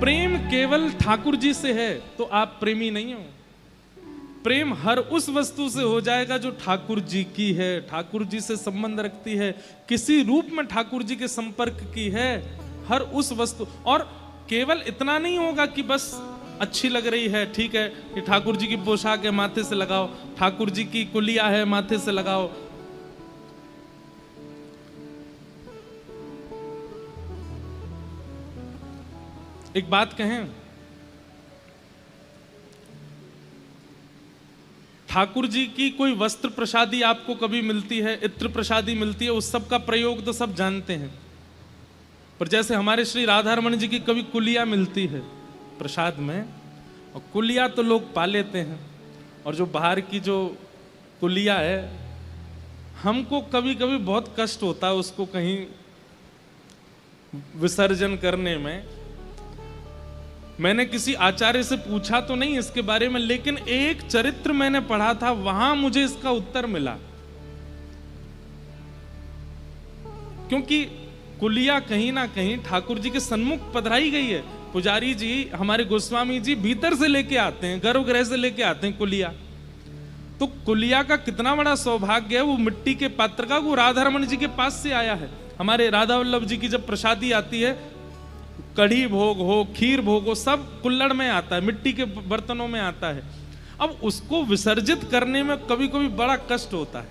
प्रेम केवल ठाकुर जी से है तो आप प्रेमी नहीं हो। प्रेम हर उस वस्तु से हो जाएगा जो ठाकुर जी की है, ठाकुर जी से संबंध रखती है, किसी रूप में ठाकुर जी के संपर्क की है, हर उस वस्तु। और केवल इतना नहीं होगा कि बस अच्छी लग रही है, ठीक है, कि ठाकुर जी की पोशाक है माथे से लगाओ, ठाकुर जी की कुलिया है माथे से लगाओ। एक बात कहें, ठाकुर जी की कोई वस्त्र प्रसादी आपको कभी मिलती है, इत्र प्रसादी मिलती है, उस सब का प्रयोग तो सब जानते हैं। पर जैसे हमारे श्री राधारमण जी की कभी कुलिया मिलती है प्रसाद में, और कुलिया तो लोग पा लेते हैं, और जो बाहर की जो कुलिया है, हमको कभी कभी बहुत कष्ट होता है उसको कहीं विसर्जन करने में। मैंने किसी आचार्य से पूछा तो नहीं इसके बारे में, लेकिन एक चरित्र मैंने पढ़ा था, वहां मुझे इसका उत्तर मिला। क्योंकि कुलिया कहीं ना कहीं ठाकुर जी के सन्मुख पधराई गई है। पुजारी जी, हमारे गोस्वामी जी भीतर से लेके आते हैं, गर्भगृह से लेके आते हैं कुलिया। तो कुलिया का कितना बड़ा सौभाग्य है, वो मिट्टी के पात्र का, वो राधारमण जी के पास से आया है। हमारे राधा वल्लभ जी की जब प्रसादी आती है, कढ़ी भोग हो, खीर भोग हो, सब कुल्लड़ में आता है, मिट्टी के बर्तनों में आता है। अब उसको विसर्जित करने में कभी कभी बड़ा कष्ट होता है,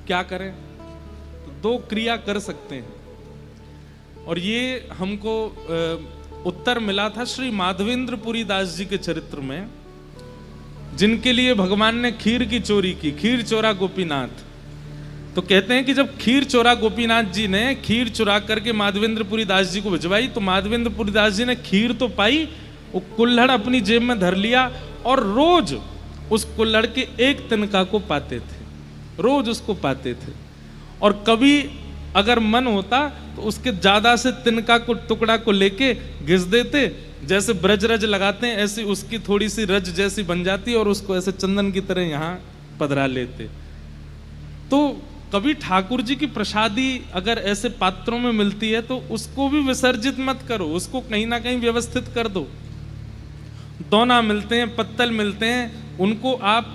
क्या करें? तो दो क्रिया कर सकते हैं, और ये हमको उत्तर मिला था श्री माधवेंद्र पुरी दास जी के चरित्र में, जिनके लिए भगवान ने खीर की चोरी की, खीर चोरा गोपीनाथ। तो कहते हैं कि जब खीर चोरा गोपीनाथ जी ने खीर चुरा करके माधवेंद्र पुरी दास जी को भिजवाई, तो माधवेंद्र पुरी दास जी ने खीर तो पाई, वो कुल्हड़ अपनी जेब में धर लिया, और रोज उस कुल्हड़ के एक तिनका को पाते थे, रोज उसको पाते थे। और कभी अगर मन होता तो उसके ज्यादा से तिनका को, टुकड़ा को लेके घिस देते, जैसे ब्रज रज लगाते हैं ऐसी उसकी थोड़ी सी रज जैसी बन जाती, और उसको ऐसे चंदन की तरह यहाँ पधरा लेते। तो कभी ठाकुर जी की प्रसादी अगर ऐसे पात्रों में मिलती है तो उसको भी विसर्जित मत करो, उसको कहीं ना कहीं व्यवस्थित कर दो। दोना मिलते हैं, पत्तल मिलते हैं, उनको आप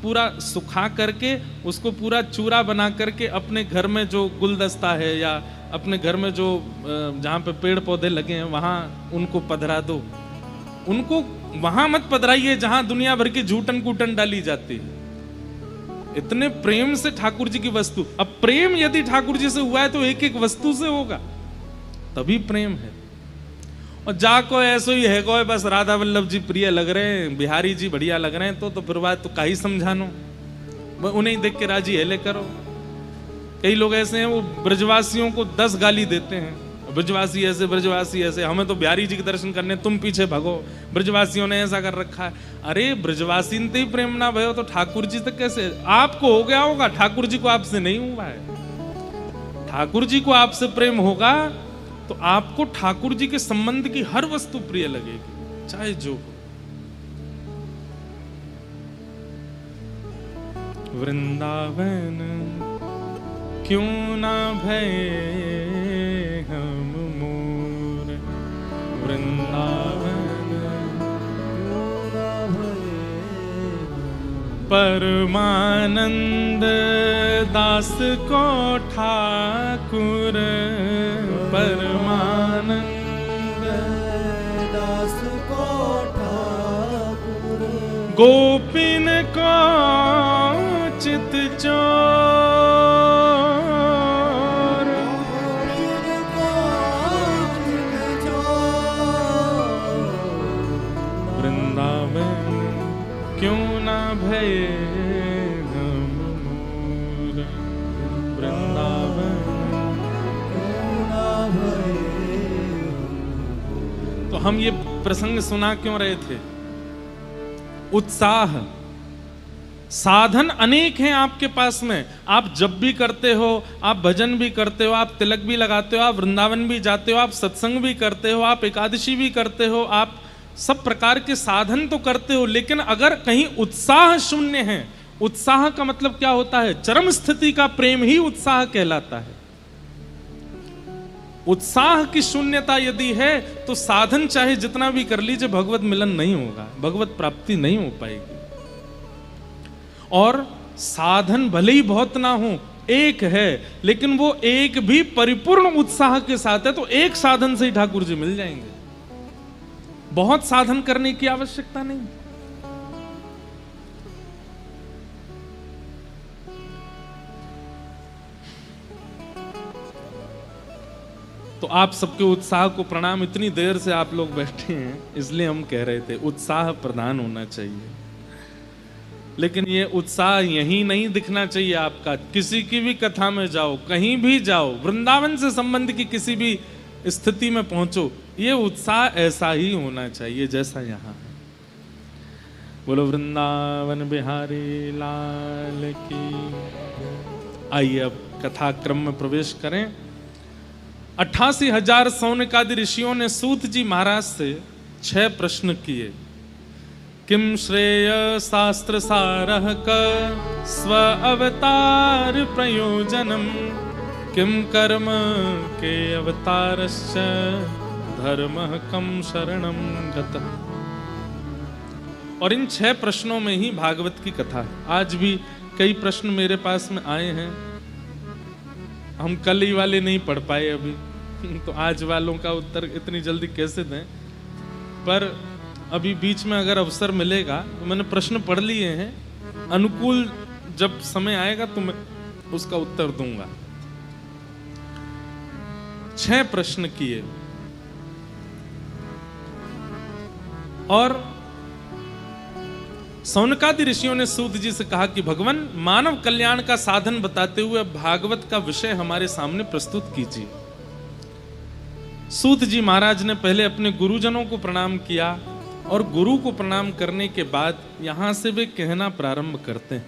पूरा सुखा करके, उसको पूरा चूरा बना करके अपने घर में जो गुलदस्ता है या अपने घर में जो जहाँ पे पेड़ पौधे लगे हैं वहाँ उनको पधरा दो। उनको वहां मत पधराइए जहां दुनिया भर की झूठन कूटन डाली जाती है। इतने प्रेम से ठाकुर जी की वस्तु, अब प्रेम यदि ठाकुर जी से हुआ है तो एक एक वस्तु से होगा, तभी प्रेम है। और जाको ऐसो ही है, कोई बस राधा वल्लभ जी प्रिय लग रहे हैं, बिहारी जी बढ़िया लग रहे हैं, तो फिर बात तो का ही समझानो, उन्हें देख के राजी हेले करो। कई लोग ऐसे हैं वो ब्रजवासियों को 10 गाली देते हैं, ब्रजवासी ऐसे, ब्रजवासी ऐसे, हमें तो बिहारी जी के दर्शन करने, तुम पीछे भगो, ब्रजवासियों ने ऐसा कर रखा है। अरे ब्रजवासी ने ही प्रेम ना भयो तो ठाकुर जी तक कैसे? आपको हो गया होगा, ठाकुर जी को आपसे नहीं हुआ है। ठाकुर जी को आपसे प्रेम होगा तो आपको ठाकुर जी के संबंध की हर वस्तु प्रिय लगेगी, चाहे जो हो। वृंदावन क्यों ना भये हम मोर, वृंदावन क्यों ना भये, परमानंद दास को ठाकुर, परमानंद दास को ठाकुर, गोपिन को चित चोर, वृंदावन क्यों ना भये हम मोर, वृंदावन क्यों ना भये। तो हम ये प्रसंग सुना क्यों रहे थे? उत्साह, साधन अनेक हैं आपके पास में, आप जब भी करते हो, आप भजन भी करते हो, आप तिलक भी लगाते हो, आप वृंदावन भी जाते हो, आप सत्संग भी करते हो, आप एकादशी भी करते हो, आप सब प्रकार के साधन तो करते हो, लेकिन अगर कहीं उत्साह शून्य है, उत्साह का मतलब क्या होता है? चरम स्थिति का प्रेम ही उत्साह कहलाता है। उत्साह की शून्यता यदि है तो साधन चाहे जितना भी कर लीजिए भगवत मिलन नहीं होगा, भगवत प्राप्ति नहीं हो पाएगी। और साधन भले ही बहुत ना हो, एक है, लेकिन वो एक भी परिपूर्ण उत्साह के साथ है तो एक साधन से ही ठाकुर जी मिल जाएंगे, बहुत साधन करने की आवश्यकता नहीं। तो आप सबके उत्साह को प्रणाम। इतनी देर से आप लोग बैठे हैं इसलिए हम कह रहे थे उत्साह प्रदान होना चाहिए, लेकिन ये उत्साह यही नहीं दिखना चाहिए आपका। किसी की भी कथा में जाओ, कहीं भी जाओ, वृंदावन से संबंध की किसी भी स्थिति में पहुंचो, ये उत्साह ऐसा ही होना चाहिए जैसा यहाँ है। बोलो वृंदावन बिहारी लाल की। आइए अब कथा क्रम में प्रवेश करें। 88,000 सौनकादि ऋषियों ने सूत जी महाराज से 6 प्रश्न किए। किम श्रेय शास्त्र सारः क स्व अवतार प्रयोजनम, किम कर्म के अवतारश्च धर्मः कम शरणम गतः। और इन 6 प्रश्नों में ही भागवत की कथा है। आज भी कई प्रश्न मेरे पास में आए हैं, हम कल ही वाले नहीं पढ़ पाए अभी तो आज वालों का उत्तर इतनी जल्दी कैसे दें, पर अभी बीच में अगर अवसर मिलेगा तो मैंने प्रश्न पढ़ लिए हैं, अनुकूल जब समय आएगा तो मैं उसका उत्तर दूंगा। 6 प्रश्न किए और सौनकादि ऋषियों ने सूत जी से कहा कि भगवान मानव कल्याण का साधन बताते हुए भागवत का विषय हमारे सामने प्रस्तुत कीजिए। सूत जी महाराज ने पहले अपने गुरुजनों को प्रणाम किया और गुरु को प्रणाम करने के बाद यहां से वे कहना प्रारंभ करते हैं।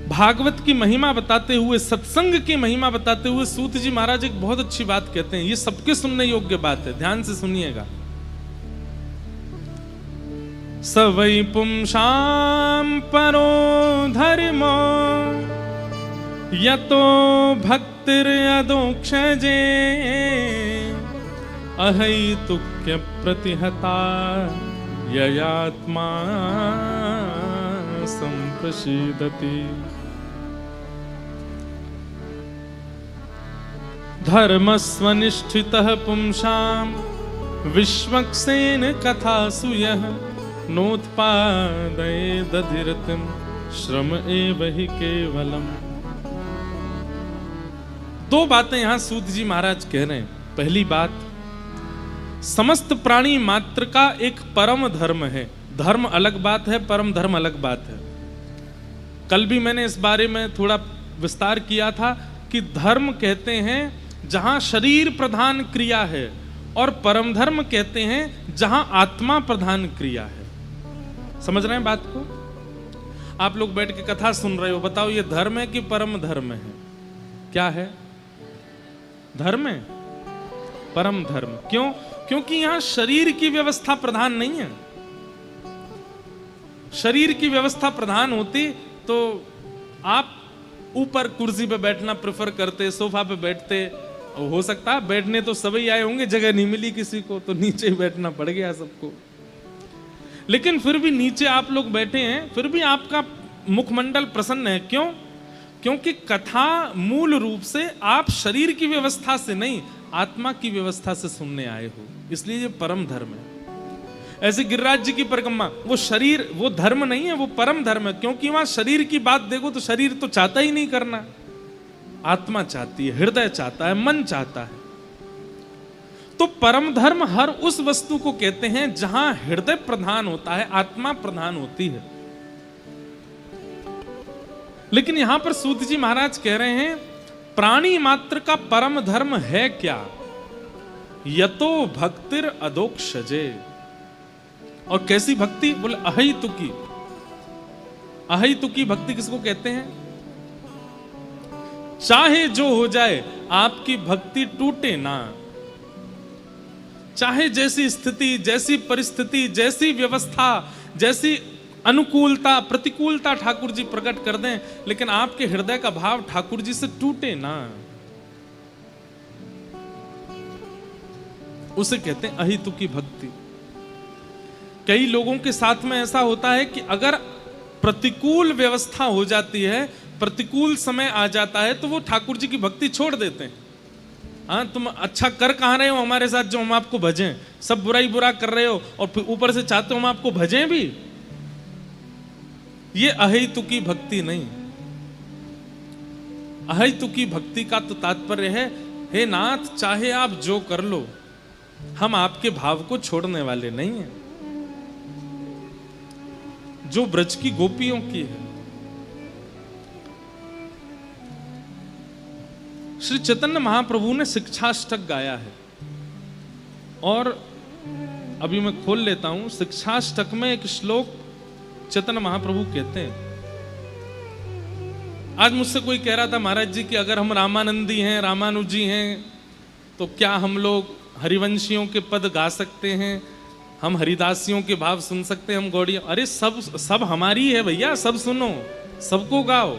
भागवत की महिमा बताते हुए, सत्संग की महिमा बताते हुए सूत जी महाराज एक बहुत अच्छी बात कहते हैं। ये सबके सुनने योग्य बात है, ध्यान से सुनिएगा। स वै पुंसां परो धर्मो यतो भक्तिर्यदोक्षजे अहैतुक्य प्रतिहता ययात्मा संप्रसीदति। धर्मस्वनिष्ठितः पुंसां विश्वक्सेन कथासु यः नोत्पादयेदधिरतिं श्रम एव हि केवलम्। 2 बातें यहां सूत जी महाराज कह रहे हैं। पहली बात, समस्त प्राणी मात्र का एक परम धर्म है। धर्म अलग बात है, परम धर्म अलग बात है। कल भी मैंने इस बारे में थोड़ा विस्तार किया था कि धर्म कहते हैं जहां शरीर प्रधान क्रिया है, और परम धर्म कहते हैं जहां आत्मा प्रधान क्रिया है। समझ रहे हैं बात को? आप लोग बैठ के कथा सुन रहे हो, बताओ ये धर्म है कि परम धर्म है? क्या है? धर्म है, परम धर्म। क्यों? क्योंकि यहां शरीर की व्यवस्था प्रधान नहीं है। शरीर की व्यवस्था प्रधान होती तो आप ऊपर कुर्सी पे बैठना प्रेफर करते, सोफा पे बैठते। हो सकता है बैठने तो सभी आए होंगे, जगह नहीं मिली किसी को तो नीचे ही बैठना पड़ गया सबको, लेकिन फिर भी नीचे आप लोग बैठे हैं, फिर भी आपका मुखमंडल प्रसन्न है। क्यों? क्योंकि कथा मूल रूप से आप शरीर की व्यवस्था से नहीं, आत्मा की व्यवस्था से सुनने आए हो, इसलिए ये परम धर्म है। ऐसे गिरिराज जी की परिक्रमा, वो शरीर, वो धर्म नहीं है, वो परम धर्म है। क्योंकि वहां शरीर की बात देखो तो शरीर तो चाहता ही नहीं करना, आत्मा चाहती है, हृदय चाहता है, मन चाहता है। तो परम धर्म हर उस वस्तु को कहते हैं जहां हृदय प्रधान होता है, आत्मा प्रधान होती है। लेकिन यहां पर सूत जी महाराज कह रहे हैं प्राणी मात्र का परम धर्म है क्या? यतो भक्तिर अदोक्षजे। और कैसी भक्ति? बोले अहैतुकी। अहैतुकी भक्ति किसको कहते हैं? चाहे जो हो जाए आपकी भक्ति टूटे ना, चाहे जैसी स्थिति, जैसी परिस्थिति, जैसी व्यवस्था, जैसी अनुकूलता प्रतिकूलता ठाकुर जी प्रकट कर दें, लेकिन आपके हृदय का भाव ठाकुर जी से टूटे ना, उसे कहते हैं अहितुकी भक्ति। कई लोगों के साथ में ऐसा होता है कि अगर प्रतिकूल व्यवस्था हो जाती है, प्रतिकूल समय आ जाता है, तो वो ठाकुर जी की भक्ति छोड़ देते हैं। हाँ, तुम अच्छा कर कहाँ रहे हो हमारे साथ जो हम आपको भजें, सब बुराई बुरा कर रहे हो और फिर ऊपर से चाहते हो हम आपको भजें भी। ये अहेतुकी भक्ति नहीं। अहेतुकी भक्ति का तो तात्पर्य है, हे नाथ चाहे आप जो कर लो, हम आपके भाव को छोड़ने वाले नहीं हैं। जो ब्रज की गोपियों की है। श्री चैतन्य महाप्रभु ने शिक्षाष्टक गाया है, और अभी मैं खोल लेता हूं। शिक्षाष्टक में एक श्लोक चैतन्य महाप्रभु कहते हैं। आज मुझसे कोई कह रहा था महाराज जी कि अगर हम रामानंदी हैं, रामानुजी हैं, तो क्या हम लोग हरिवंशियों के पद गा सकते हैं, हम हरिदासियों के भाव सुन सकते हैं, हम गौड़ियों? अरे सब हमारी है भैया, सब सुनो, सबको गाओ।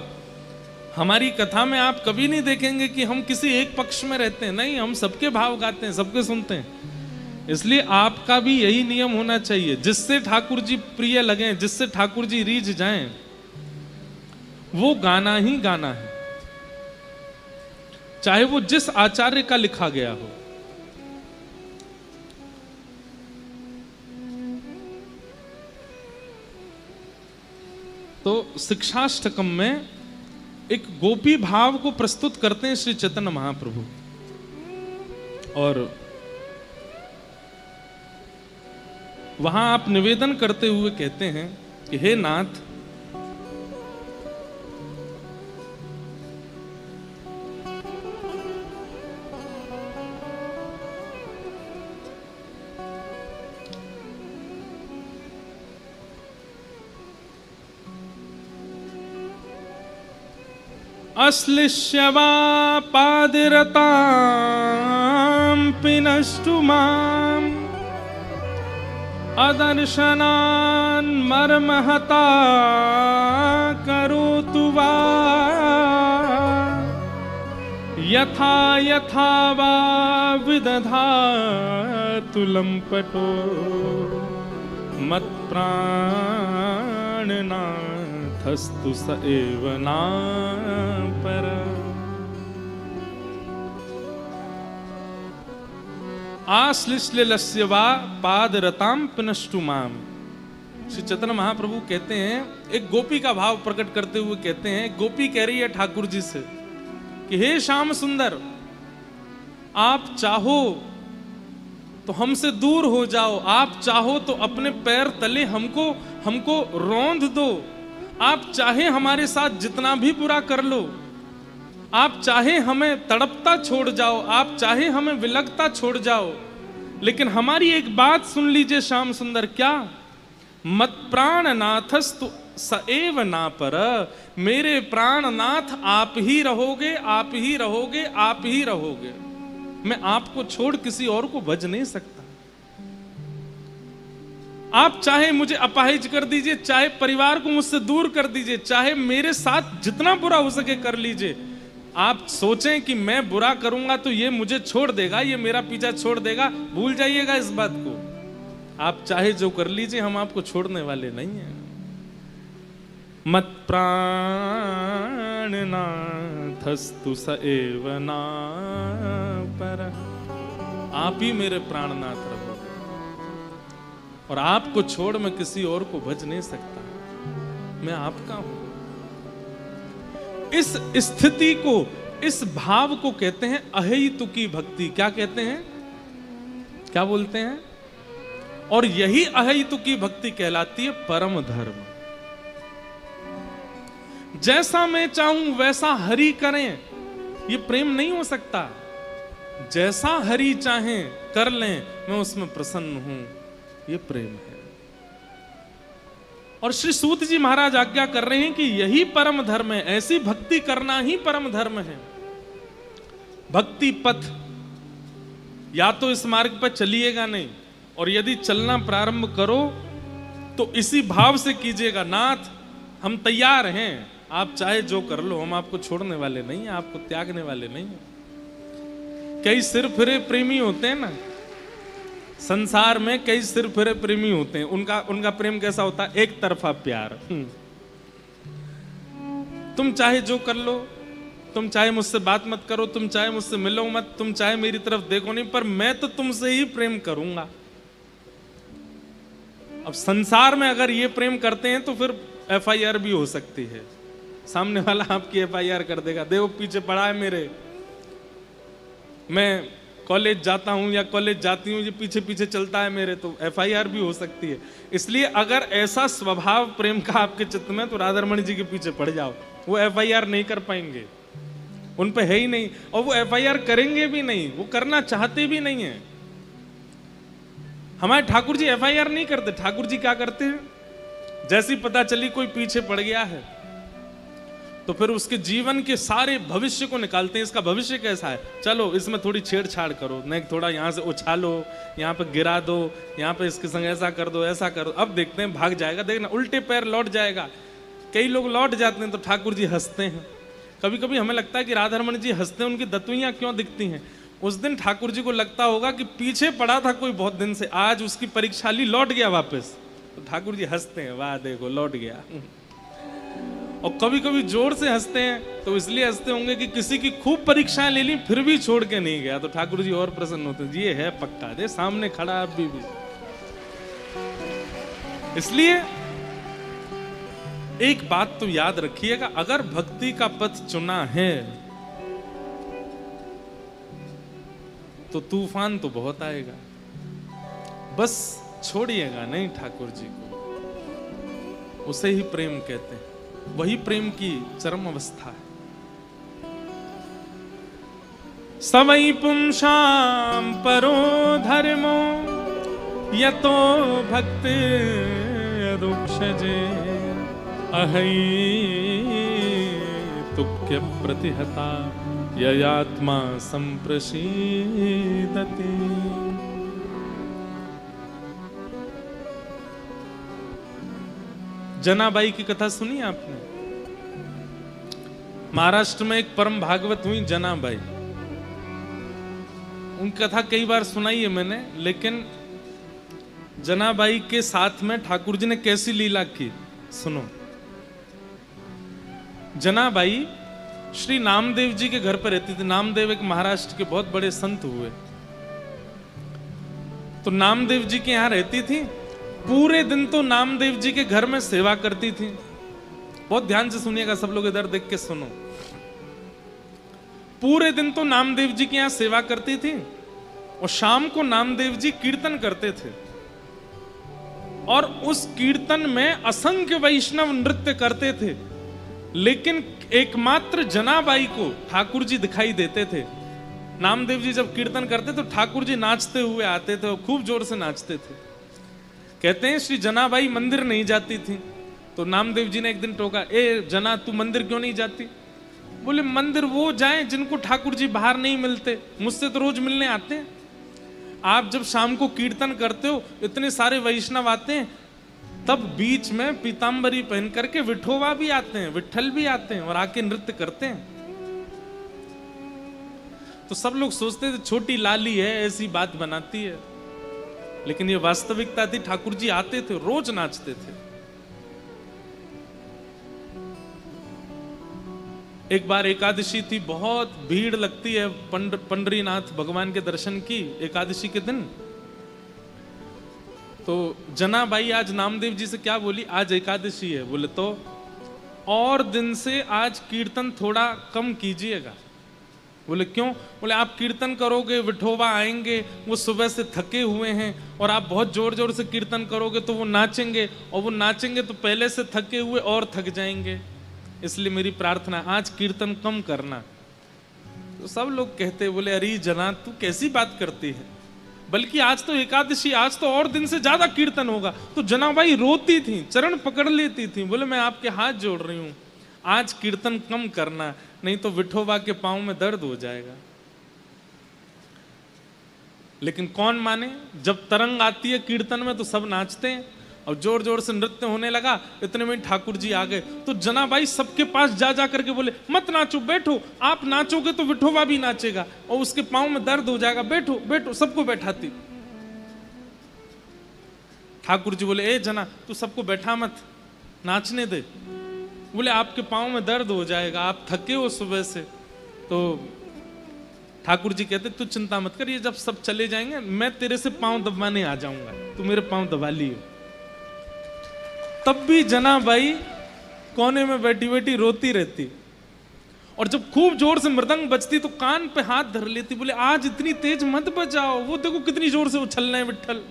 हमारी कथा में आप कभी नहीं देखेंगे कि हम किसी एक पक्ष में रहते हैं, नहीं, हम सबके भाव गाते हैं, सबके सुनते हैं। इसलिए आपका भी यही नियम होना चाहिए, जिससे ठाकुर जी प्रिय लगें, जिससे ठाकुर जी रीझ जाएं, वो गाना ही गाना है, चाहे वो जिस आचार्य का लिखा गया हो। तो शिक्षाष्टकम में एक गोपी भाव को प्रस्तुत करते हैं श्री चैतन्य महाप्रभु, और वहां आप निवेदन करते हुए कहते हैं कि हे नाथ, अश्लिष्य वा पादिरतां पिनष्टु माम् अदर्शनान् मर्महता करोतु वा यथा यथा वा विदधातु लम्पटो मत्प्राणनाथस्तु स एव नापर। आश्लिष्यलस्य वा पादरतां पिनष्टु माम्। श्री चैतन्य महाप्रभु कहते हैं, एक गोपी का भाव प्रकट करते हुए कहते हैं, गोपी कह रही है ठाकुर जी से कि हे श्याम सुंदर, आप चाहो तो हमसे दूर हो जाओ, आप चाहो तो अपने पैर तले हमको रौंद दो, आप चाहे हमारे साथ जितना भी बुरा कर लो, आप चाहे हमें तड़पता छोड़ जाओ, आप चाहे हमें विलगता छोड़ जाओ, लेकिन हमारी एक बात सुन लीजिए श्याम सुंदर, क्या? मत प्राणनाथस्तु स एव नापर। मेरे प्राणनाथ आप ही रहोगे, आप ही रहोगे, आप ही रहोगे। मैं आपको छोड़ किसी और को भज नहीं सकता। आप चाहे मुझे अपाहिज कर दीजिए, चाहे परिवार को मुझसे दूर कर दीजिए, चाहे मेरे साथ जितना बुरा हो सके कर लीजिए। आप सोचें कि मैं बुरा करूंगा तो ये मुझे छोड़ देगा, ये मेरा पीछा छोड़ देगा, भूल जाइएगा इस बात को। आप चाहे जो कर लीजिए, हम आपको छोड़ने वाले नहीं हैं। मत प्राणनाथस्तु स एव नापर। आप ही मेरे प्राणनाथ रहो, और आपको छोड़ मैं किसी और को भज नहीं सकता, मैं आपका हूं। इस स्थिति को, इस भाव को कहते हैं अहेतुकी भक्ति। क्या कहते हैं? क्या बोलते हैं? और यही अहेतुकी भक्ति कहलाती है परम धर्म। जैसा मैं चाहूं वैसा हरि करें, ये प्रेम नहीं हो सकता। जैसा हरि चाहें कर लें, मैं उसमें प्रसन्न हूं, ये प्रेम है। और श्री सूत जी महाराज आज्ञा कर रहे हैं कि यही परम धर्म है, ऐसी भक्ति करना ही परम धर्म है। भक्ति पथ, या तो इस मार्ग पर चलिएगा नहीं, और यदि चलना प्रारंभ करो तो इसी भाव से कीजिएगा, नाथ हम तैयार हैं, आप चाहे जो कर लो, हम आपको छोड़ने वाले नहीं हैं, आपको त्यागने वाले नहीं हैं। कई सिर फिरे प्रेमी होते हैं ना संसार में, कई सिर फिरे प्रेमी होते हैं, उनका प्रेम कैसा होता है? एक तरफा प्यार। तुम चाहे जो कर लो, तुम चाहे मुझसे बात मत करो, तुम चाहे मुझसे मिलो मत, तुम चाहे मेरी तरफ देखो नहीं, पर मैं तो तुमसे ही प्रेम करूंगा। अब संसार में अगर ये प्रेम करते हैं तो फिर FIR भी हो सकती है, सामने वाला आपकी FIR कर देगा, देखो पीछे पड़ा है मेरे, मैं कॉलेज जाता हूं या कॉलेज जाती हूं, ये पीछे पीछे चलता है मेरे, तो FIR भी हो सकती है। इसलिए अगर ऐसा स्वभाव प्रेम का आपके चित्त में, तो राधा रमण जी के पीछे पड़ जाओ, वो FIR नहीं कर पाएंगे, उन पे है ही नहीं, और वो FIR करेंगे भी नहीं, वो करना चाहते भी नहीं है। हमारे ठाकुर जी FIR नहीं करते। ठाकुर जी क्या करते हैं, जैसी पता चली कोई पीछे पड़ गया है तो फिर उसके जीवन के सारे भविष्य को निकालते हैं, इसका भविष्य कैसा है, चलो इसमें थोड़ी छेड़छाड़ करो, नहीं थोड़ा यहाँ से उछालो, यहाँ पे गिरा दो, यहाँ पे इसके संग ऐसा कर दो, ऐसा कर दो, अब देखते हैं भाग जाएगा, देखना उल्टे पैर लौट जाएगा। कई लोग लौट जाते हैं तो ठाकुर जी हंसते हैं। कभी कभी हमें लगता है कि राधा रमण जी हंसते हैं, उनकी दतुइयां क्यों दिखती हैं। उस दिन ठाकुर जी को लगता होगा कि पीछे पड़ा था कोई बहुत दिन से, आज उसकी परीक्षा ली, लौट गया वापस, तो ठाकुर जी हंसते हैं, वाह देखो लौट गया। और कभी कभी जोर से हंसते हैं तो इसलिए हंसते होंगे कि किसी की खूब परीक्षाएं ले ली फिर भी छोड़ के नहीं गया, तो ठाकुर जी और प्रसन्न होते हैं, ये है पक्का, दे सामने खड़ा अभी भी। इसलिए एक बात तो याद रखिएगा, अगर भक्ति का पथ चुना है तो तूफान तो बहुत आएगा, बस छोड़िएगा नहीं ठाकुर जी को, उसे ही प्रेम कहते हैं, वही प्रेम की चरम अवस्था है। सवै पुंसाम परो धर्मो यतो भक्ति रुक्षजे अहै तुक्य प्रतिहता ययात्मा संप्रसीदति। जनाबाई की कथा सुनी आपने? महाराष्ट्र में एक परम भागवत हुई जनाबाई, उनकी कथा कई बार सुनाई है मैंने, लेकिन जनाबाई के साथ में ठाकुर जी ने कैसी लीला की सुनो। जनाबाई श्री नामदेव जी के घर पर रहती थी। नामदेव एक महाराष्ट्र के बहुत बड़े संत हुए, तो नामदेव जी के यहां रहती थी। पूरे दिन तो नामदेव जी के घर में सेवा करती थी। बहुत ध्यान से सुनिएगा सब लोग, इधर देख के सुनो। पूरे दिन तो नामदेव जी के यहां सेवा करती थी और शाम को नामदेव जी कीर्तन करते थे, और उस कीर्तन में असंख्य वैष्णव नृत्य करते थे, लेकिन एकमात्र जनाबाई को ठाकुर जी दिखाई देते थे। नामदेव जी जब कीर्तन करते तो ठाकुर जी नाचते हुए आते थे और खूब जोर से नाचते थे। कहते हैं श्री जनाबाई मंदिर नहीं जाती थी, तो नामदेव जी ने एक दिन टोका, ए जना तू मंदिर क्यों नहीं जाती? बोले मंदिर वो जाएं जिनको ठाकुर जी बाहर नहीं मिलते, मुझसे तो रोज मिलने आते हैं। आप जब शाम को कीर्तन करते हो इतने सारे वैष्णव आते हैं, तब बीच में पीतांबरी पहन करके विठोबा भी आते हैं, विठल भी आते हैं और आके नृत्य करते हैं। तो सब लोग सोचते थे छोटी लाली है ऐसी बात बनाती है, लेकिन ये वास्तविकता थी। ठाकुर जी आते थे, रोज नाचते थे। एक बार एकादशी थी, बहुत भीड़ लगती है पंडरीनाथ भगवान के दर्शन की एकादशी के दिन। तो जनाबाई आज नामदेव जी से क्या बोली, आज एकादशी है, बोले तो और दिन से आज कीर्तन थोड़ा कम कीजिएगा। बोले क्यों? बोले आप कीर्तन करोगे, विठोबा आएंगे, वो सुबह से थके हुए हैं, और आप बहुत जोर जोर से कीर्तन करोगे तो वो नाचेंगे, और वो नाचेंगे तो पहले से थके हुए और थक जाएंगे। इसलिए मेरी प्रार्थना आज कीर्तन कम करना। तो सब लोग कहते, बोले अरे जना तू कैसी बात करती है, बल्कि आज तो एकादशी, आज तो और दिन से ज्यादा कीर्तन होगा। तो जनाबाई रोती थी, चरण पकड़ लेती थी, बोले मैं आपके हाथ जोड़ रही हूं, आज कीर्तन कम करना, नहीं तो विठोबा के पांव में दर्द हो जाएगा। लेकिन कौन माने, जब तरंग आती है कीर्तन में तो सब नाचते हैं, और जोर जोर से नृत्य होने लगा। इतने में ठाकुर जी आ गए। तो जनाबाई सबके पास जा जा करके बोले, मत नाचो, बैठो, आप नाचोगे तो विठोबा भी नाचेगा और उसके पांव में दर्द हो जाएगा, बैठो बैठो, सबको बैठाती। ठाकुर जी बोले, ए जना, तू सबको बैठा मत, नाचने दे। बोले, आपके पांव में दर्द हो जाएगा, आप थके हो सुबह से। तो ठाकुर जी कहते, तू चिंता मत कर, ये जब सब चले जाएंगे मैं तेरे से पांव दबाने आ जाऊंगा, तू मेरे पांव दबा लियो। तब भी जनाबाई कोने में बैठी बैठी रोती रहती। और जब खूब जोर से मृदंग बजती तो कान पे हाथ धर लेती। बोले, आज इतनी तेज मत बजाओ, वो देखो कितनी जोर से उछल रहे हैं विट्ठल।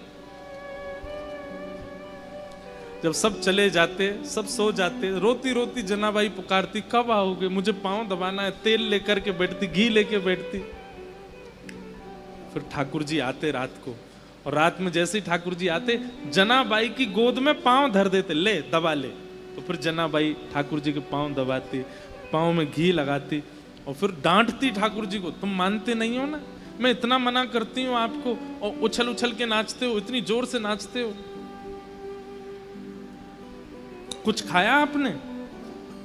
जब सब चले जाते, सब सो जाते, रोती रोती जनाबाई पुकारती, कब आओगे, मुझे पांव दबाना है। तेल लेकर के बैठती, घी लेके बैठती। फिर ठाकुर जी आते रात को, और रात में जैसे ही ठाकुर जी आते, जनाबाई की गोद में पांव धर देते, ले दबा ले। तो फिर जनाबाई ठाकुर जी के पांव दबाती, पांव में घी लगाती और फिर डांटती ठाकुर जी को, तुम मानते नहीं हो ना, मैं इतना मना करती हूँ आपको और उछल उछल के नाचते हो, इतनी जोर से नाचते हो। कुछ खाया आपने?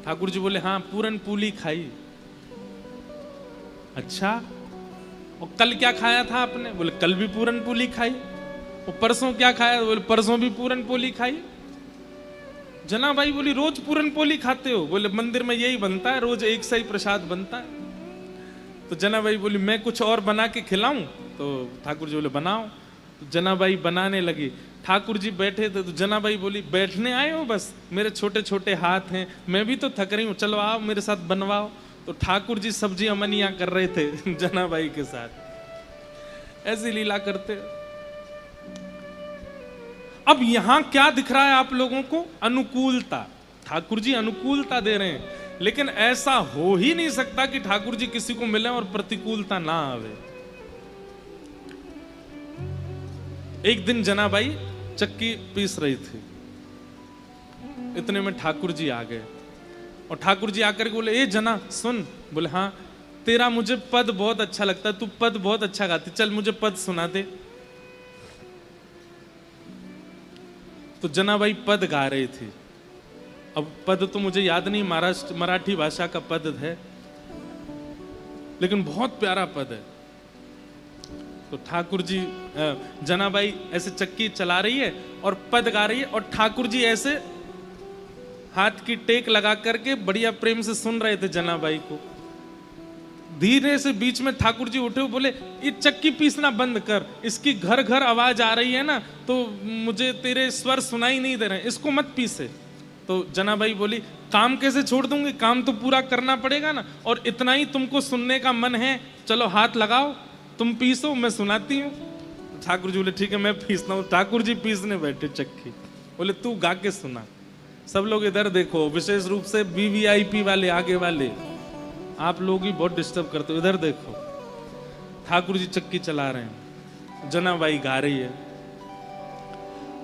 ठाकुर जी बोले, हाँ पूरन पूली खाई। अच्छा, और कल क्या खाया था आपने? बोले, कल भी पूरन पूली खाई। और परसों क्या खाया? बोले, परसों भी पूरन पोली खाई। जनाबाई बोली, रोज पूरन पोली खाते हो? बोले, मंदिर में यही बनता है, रोज एक सा ही प्रसाद बनता है। तो जनाबाई बोली, मैं कुछ और बना के खिलाऊं? तो ठाकुर जी बोले, बनाओ। तो जनाबाई बनाने लगी। ठाकुर जी बैठे थे तो जनाबाई बोली, बैठने आए हो बस, मेरे छोटे छोटे हाथ हैं, मैं भी तो थक रही हूँ, चलो आओ मेरे साथ बनवाओ। तो ठाकुर जी सब्जी अमनिया कर रहे थे जनाबाई के साथ, ऐसी लीला करते। अब यहां क्या दिख रहा है आप लोगों को? अनुकूलता। ठाकुर जी अनुकूलता दे रहे हैं, लेकिन ऐसा हो ही नहीं सकता कि ठाकुर जी किसी को मिले और प्रतिकूलता ना आवे। एक दिन जनाबाई चक्की पीस रही थी, इतने में ठाकुर जी आ गए। और ठाकुर जी आकर के बोले, ए जना सुन। बोले, हाँ, तेरा मुझे पद बहुत अच्छा लगता है, तू पद बहुत अच्छा गाती, चल मुझे पद सुना दे। तो जनाबाई पद गा रही थी। अब पद तो मुझे याद नहीं, मराठी भाषा का पद है, लेकिन बहुत प्यारा पद है। तो ठाकुर जी, जनाबाई ऐसे चक्की चला रही है और पद गा रही है, और ठाकुर जी ऐसे हाथ की टेक लगा करके बढ़िया प्रेम से सुन रहे थे जनाबाई को। धीरे से बीच में ठाकुर जी उठे, बोले, ये चक्की पीसना बंद कर, इसकी घर घर आवाज आ रही है ना, तो मुझे तेरे स्वर सुनाई नहीं दे रहे, इसको मत पीसे। तो जनाबाई बोली, काम कैसे छोड़ दूंगी, काम तो पूरा करना पड़ेगा ना, और इतना ही तुमको सुनने का मन है, चलो हाथ लगाओ, तुम पीसो, मैं सुनाती हूँ। ठाकुर जी बोले, ठीक है मैं पीसता हूँ। ठाकुर जी पीसने बैठे चक्की। बोले, तू गा के सुना। सब लोग इधर देखो, विशेष रूप से वीवीआईपी वाले, आगे वाले, आप लोग ही बहुत डिस्टर्ब करते हो, इधर देखो। ठाकुर जी चक्की चला रहे हैं, जनाबाई गा रही है।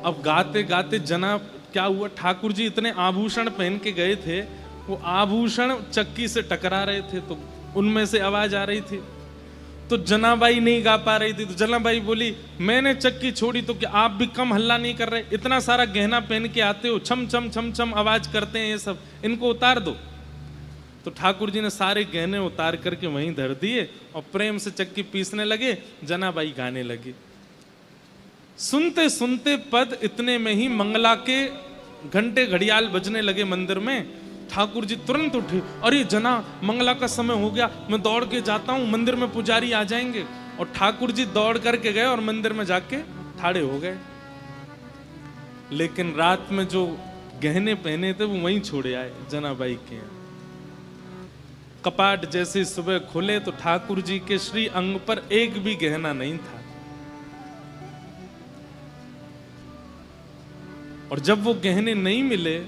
अब गाते गाते जना क्या हुआ, ठाकुर जी इतने आभूषण पहन के गए थे, वो आभूषण चक्की से टकरा रहे थे, तो उनमें से आवाज आ रही थी। तो जनाबाई नहीं गा पा रही थी। तो जनाबाई बोली, मैंने चक्की छोड़ी तो क्या आप भी कम हल्ला नहीं कर रहे? इतना सारा गहना पहन के आते हो, छम छम छम छम आवाज करते हैं ये सब, इनको उतार दो। तो ठाकुर जी ने सारे गहने उतार करके वहीं धर दिए और प्रेम से चक्की पीसने लगे। जनाबाई गाने लगी। सुनते सुनते पद, इतने में ही मंगला के घंटे घड़ियाल बजने लगे मंदिर में। ठाकुर जी तुरंत उठे, अरे जना, मंगला का समय हो गया, मैं दौड़ के जाता हूं, मंदिर में पुजारी आ जाएंगे। और ठाकुर जी दौड़ करके गए और मंदिर में जाके ठाड़े हो गए। लेकिन रात में जो गहने पहने थे वो वहीं छोड़े आए जनाबाई के। कपाट जैसे सुबह खुले तो ठाकुर जी के श्री अंग पर एक भी गहना नहीं था। और जब वो गहने नहीं मिले,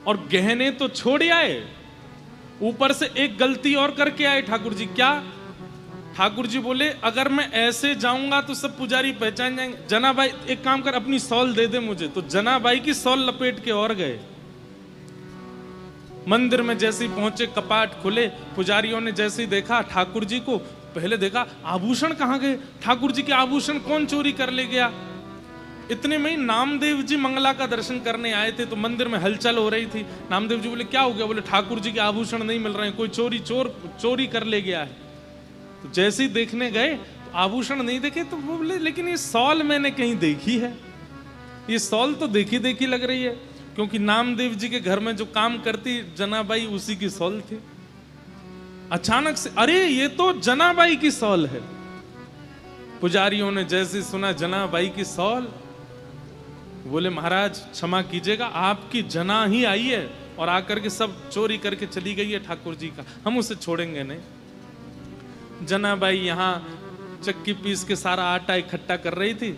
और गहने तो छोड़ आए, ऊपर से एक गलती और करके आए ठाकुर जी। क्या? ठाकुर जी बोले, अगर मैं ऐसे जाऊंगा तो सब पुजारी पहचान जाएंगे। जनाबाई एक काम कर, अपनी सॉल दे दे मुझे। तो जनाबाई की सॉल लपेट के और गए। मंदिर में जैसे ही पहुंचे, कपाट खुले, पुजारियों ने जैसे ही देखा ठाकुर जी को, पहले देखा आभूषण कहाँ गए, ठाकुर जी के आभूषण कौन चोरी कर ले गया। इतने में ही नामदेव जी मंगला का दर्शन करने आए थे, तो मंदिर में हलचल हो रही थी। नामदेव जी बोले क्या हो गया? बोले ठाकुर जी के आभूषण नहीं मिल रहे हैं, कोई चोरी कर ले गया है। तो जैसे ही देखने गए तो आभूषण नहीं देखे, तो बोले लेकिन ये सॉल मैंने कहीं देखी है, ये सॉल तो देखी देखी लग रही है, क्योंकि नामदेव जी के घर में जो काम करती जनाबाई उसी की सॉल थी। अचानक से अरे ये तो जनाबाई की सॉल है। पुजारियों ने जैसे सुना जनाबाई की सॉल, बोले महाराज क्षमा कीजिएगा, आपकी जना ही आई है और आकर के सब चोरी करके चली गई है ठाकुर जी का, हम उसे छोड़ेंगे नहीं। जनाबाई यहाँ चक्की पीस के सारा आटा इकट्ठा कर रही थी।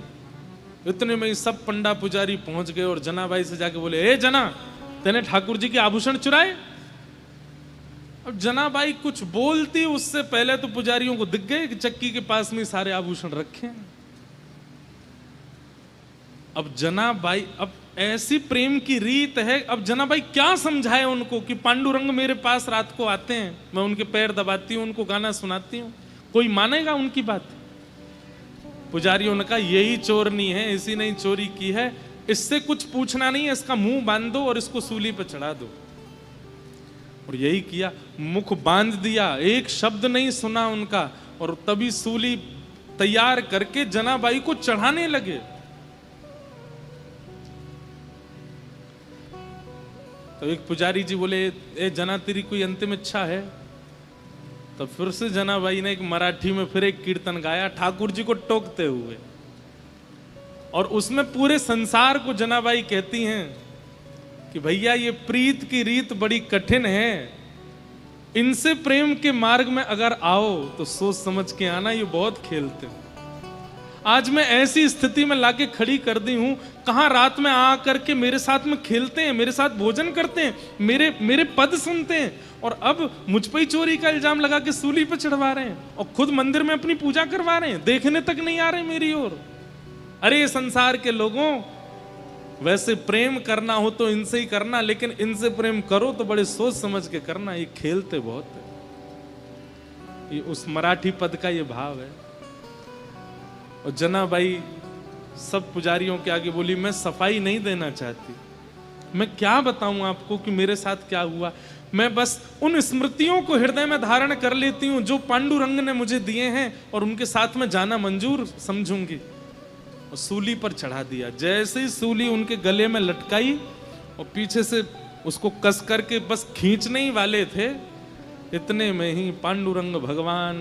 इतने में ही सब पंडा पुजारी पहुंच गए और जनाबाई से जाके बोले, ए जना, तेने ठाकुर जी के आभूषण चुराए? अब जनाबाई कुछ बोलती उससे पहले तो पुजारियों को दिख गए कि चक्की के पास में सारे आभूषण रखे हैं। अब जनाबाई, अब ऐसी प्रेम की रीत है, अब जनाबाई क्या समझाए उनको कि पांडुरंग मेरे पास रात को आते हैं, मैं उनके पैर दबाती हूं, उनको गाना सुनाती हूं, कोई मानेगा उनकी बात? पुजारियों ने कहा यही चोरनी है, इसी ने चोरी की है, इससे कुछ पूछना नहीं है, इसका मुंह बांध दो और इसको सूली पर चढ़ा दो। और यही किया, मुख बांध दिया, एक शब्द नहीं सुना उनका, और तभी सूली तैयार करके जनाबाई को चढ़ाने लगे। तो एक पुजारी जी बोले, ए जना तेरी कोई अंतिम इच्छा है? तो फिर से जनाबाई ने एक मराठी में फिर एक कीर्तन गाया ठाकुर जी को टोकते हुए, और उसमें पूरे संसार को जनाबाई कहती हैं कि भैया ये प्रीत की रीत बड़ी कठिन है, इनसे प्रेम के मार्ग में अगर आओ तो सोच समझ के आना, ये बहुत खेलते हैं। आज मैं ऐसी स्थिति में लाके खड़ी कर दी हूं, कहां रात में आ करके मेरे साथ में खेलते हैं, मेरे साथ भोजन करते हैं, मेरे पद सुनते हैं, और अब मुझ पर ही चोरी का इल्जाम लगा के सूली पे चढ़वा रहे हैं, और खुद मंदिर में अपनी पूजा करवा रहे हैं, देखने तक नहीं आ रहे मेरी ओर। अरे संसार के लोगों, वैसे प्रेम करना हो तो इनसे ही करना, लेकिन इनसे प्रेम करो तो बड़े सोच समझ के करना, ये खेलते बहुत है। ये उस मराठी पद का ये भाव है। और जनाबाई सब पुजारियों के आगे बोली, मैं सफाई नहीं देना चाहती, मैं क्या बताऊं आपको कि मेरे साथ क्या हुआ, मैं बस उन स्मृतियों को हृदय में धारण कर लेती हूं जो पांडुरंग ने मुझे दिए हैं, और उनके साथ में जाना मंजूर समझूंगी। और सूली पर चढ़ा दिया। जैसे ही सूली उनके गले में लटकाई और पीछे से उसको कस करके बस खींचने ही वाले थे, इतने में ही पांडुरंग भगवान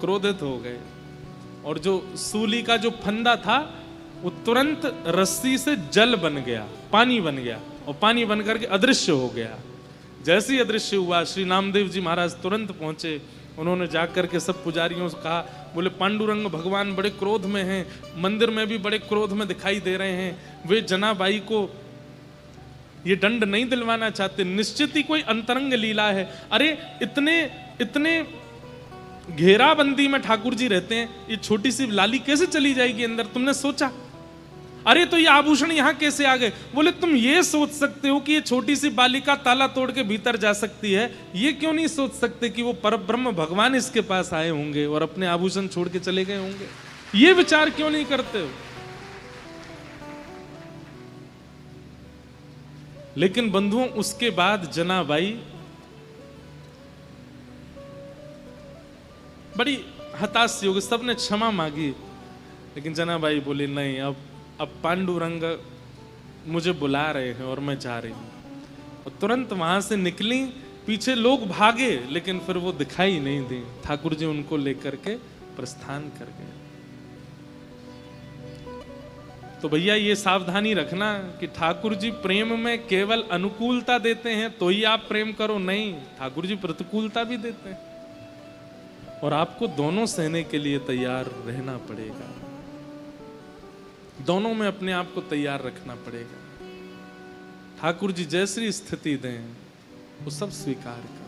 क्रोधित हो गए, और जो सूली का जो फंदा था वो तुरंत रस्सी से जल बन गया, पानी बन गया, और पानी बन करके अदृश्य हो गया। जैसे ही अदृश्य हुआ, श्री नामदेव जी महाराज तुरंत पहुंचे। उन्होंने जाकर के सब पुजारियों से कहा, बोले पांडुरंग भगवान बड़े क्रोध में हैं, मंदिर में भी बड़े क्रोध में दिखाई दे रहे हैं, वे जनाबाई को ये दंड नहीं दिलवाना चाहते, निश्चित ही कोई अंतरंग लीला है। अरे इतने घेराबंदी में ठाकुर जी रहते हैं, ये छोटी सी लाली कैसे चली जाएगी अंदर, तुमने सोचा? अरे तो ये आभूषण यहां कैसे आ गए? बोले तुम ये सोच सकते हो कि ये छोटी सी बालिका ताला तोड़ के भीतर जा सकती है, ये क्यों नहीं सोच सकते कि वो परब्रह्म भगवान इसके पास आए होंगे और अपने आभूषण छोड़ के चले गए होंगे? ये विचार क्यों नहीं करते हो? लेकिन बंधुओं, उसके बाद जनाबाई बड़ी हताश होगी, सबने क्षमा मांगी, लेकिन जनाबाई बोली नहीं, अब पांडुरंग मुझे बुला रहे हैं और मैं जा रही हूं। और तुरंत वहां से निकली, पीछे लोग भागे, लेकिन फिर वो दिखाई नहीं दी। ठाकुर जी उनको लेकर के प्रस्थान कर गए। तो भैया ये सावधानी रखना कि ठाकुर जी प्रेम में केवल अनुकूलता देते हैं तो ही आप प्रेम करो, नहीं, ठाकुर जी प्रतिकूलता भी देते हैं, और आपको दोनों सहने के लिए तैयार रहना पड़ेगा, दोनों में अपने आप को तैयार रखना पड़ेगा। ठाकुर जी जैसी स्थिति दें वो सब स्वीकार कर।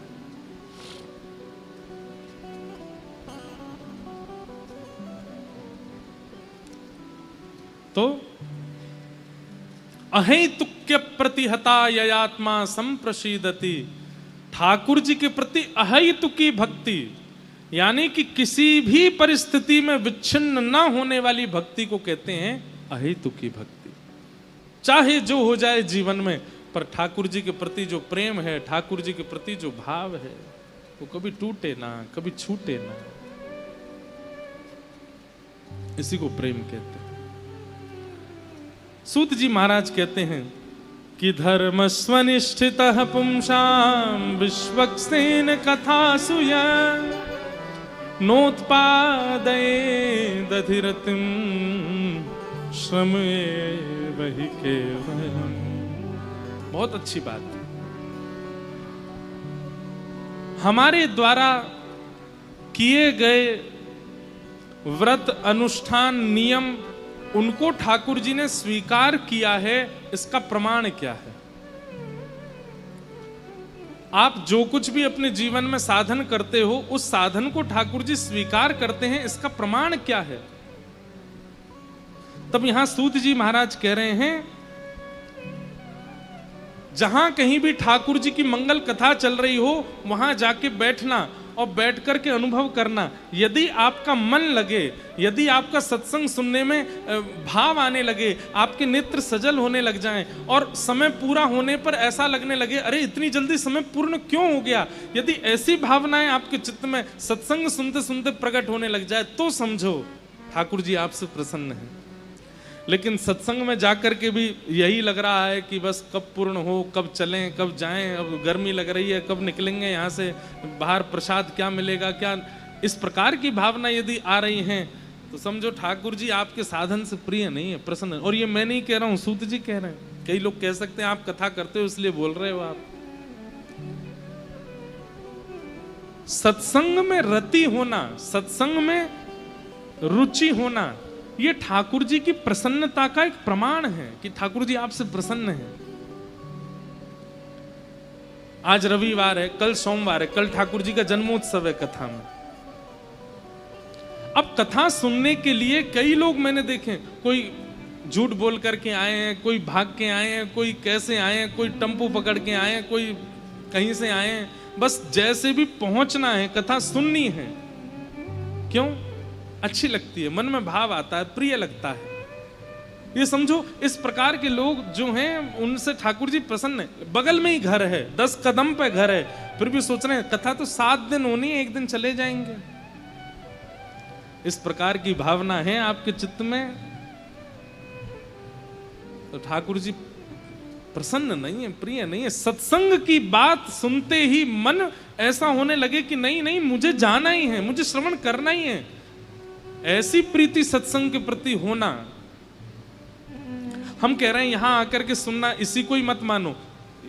तो अहेतुक औत्सुक्य प्रतिहता ययात्मा संप्रशीदति। ठाकुर जी के प्रति अहेतुकी भक्ति, यानी कि किसी भी परिस्थिति में विच्छिन्न न होने वाली भक्ति को कहते हैं अहेतुकी भक्ति। चाहे जो हो जाए जीवन में, पर ठाकुर जी के प्रति जो प्रेम है, ठाकुर जी के प्रति जो भाव है, वो कभी टूटे ना, कभी छूटे ना। इसी को प्रेम कहते हैं। सूत जी महाराज कहते हैं कि धर्म स्वनिष्ठितः पुंसां विश्वक्सेन कथासु नोत्पादयेदधिरतिं श्रमेव हि केवलम्। बहुत अच्छी बात है। हमारे द्वारा किए गए व्रत, अनुष्ठान, नियम, उनको ठाकुर जी ने स्वीकार किया है, इसका प्रमाण क्या है? आप जो कुछ भी अपने जीवन में साधन करते हो, उस साधन को ठाकुर जी स्वीकार करते हैं, इसका प्रमाण क्या है? तब यहां सूत जी महाराज कह रहे हैं, जहां कहीं भी ठाकुर जी की मंगल कथा चल रही हो, वहां जाके बैठना और बैठ कर के अनुभव करना। यदि आपका मन लगे, यदि आपका सत्संग सुनने में भाव आने लगे, आपके नेत्र सजल होने लग जाएं और समय पूरा होने पर ऐसा लगने लगे अरे इतनी जल्दी समय पूर्ण क्यों हो गया, यदि ऐसी भावनाएं आपके चित्त में सत्संग सुनते सुनते प्रकट होने लग जाए, तो समझो ठाकुर जी आपसे प्रसन्न हैं। लेकिन सत्संग में जाकर के भी यही लग रहा है कि बस कब पूर्ण हो, कब चलें, कब जाएं, अब गर्मी लग रही है, कब निकलेंगे यहाँ से, बाहर प्रसाद क्या मिलेगा, क्या, इस प्रकार की भावना यदि आ रही हैं, तो समझो ठाकुर जी आपके साधन से प्रिय नहीं है, प्रसन्न। और ये मैं नहीं कह रहा हूँ, सूत जी कह रहे हैं। कई लोग कह सकते हैं आप कथा करते हो इसलिए बोल रहे हो। आप सत्संग में रति होना, सत्संग में रुचि होना, ये ठाकुर जी की प्रसन्नता का एक प्रमाण है कि ठाकुर जी आपसे प्रसन्न हैं। आज रविवार है, कल सोमवार है, कल ठाकुर जी का जन्मोत्सव है कथा में। अब कथा सुनने के लिए कई लोग मैंने देखे, कोई झूठ बोल करके आए हैं, कोई भाग के आए हैं, कोई कैसे आए हैं, कोई टेम्पो पकड़ के आए हैं, कोई कहीं से आए हैं, बस जैसे भी पहुंचना है, कथा सुननी है। क्यों? अच्छी लगती है, मन में भाव आता है, प्रिय लगता है। ये समझो इस प्रकार के लोग जो हैं, उनसे ठाकुर जी प्रसन्न है। बगल में ही घर है, 10 कदम पे घर है, फिर भी सोच रहे हैं कथा तो 7 दिन होनी है, एक दिन चले जाएंगे। इस प्रकार की भावना है आपके चित्त में, तो ठाकुर जी प्रसन्न नहीं है, प्रिय नहीं है। सत्संग की बात सुनते ही मन ऐसा होने लगे कि नहीं नहीं, मुझे जाना ही है, मुझे श्रवण करना ही है। ऐसी प्रीति सत्संग के प्रति होना। हम कह रहे हैं यहां आकर के सुनना, इसी को ही मत मानो।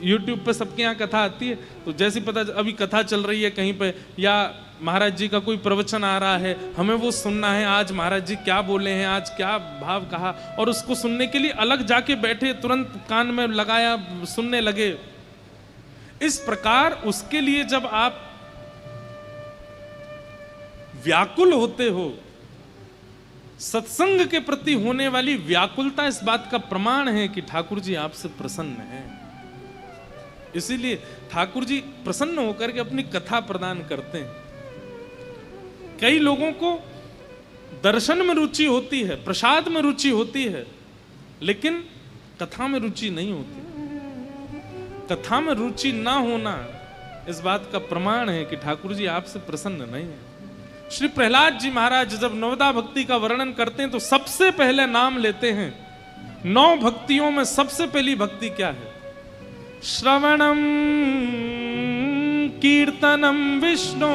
YouTube पे सबके यहाँ कथा आती है, तो जैसी पता अभी कथा चल रही है कहीं पे, या महाराज जी का कोई प्रवचन आ रहा है, हमें वो सुनना है, आज महाराज जी क्या बोले हैं, आज क्या भाव कहा, और उसको सुनने के लिए अलग जाके बैठे, तुरंत कान में लगाया, सुनने लगे। इस प्रकार उसके लिए जब आप व्याकुल होते हो, सत्संग के प्रति होने वाली व्याकुलता इस बात का प्रमाण है कि ठाकुर जी आपसे प्रसन्न हैं। इसीलिए ठाकुर जी प्रसन्न होकर के अपनी कथा प्रदान करते हैं। कई लोगों को दर्शन में रुचि होती है, प्रसाद में रुचि होती है, लेकिन कथा में रुचि नहीं होती। कथा में रुचि ना होना इस बात का प्रमाण है कि ठाकुर जी आपसे प्रसन्न नहीं है। श्री प्रहलाद जी महाराज जब नवदा भक्ति का वर्णन करते हैं तो सबसे पहले नाम लेते हैं, 9 भक्तियों में सबसे पहली भक्ति क्या है? श्रवणम कीर्तनम विष्णु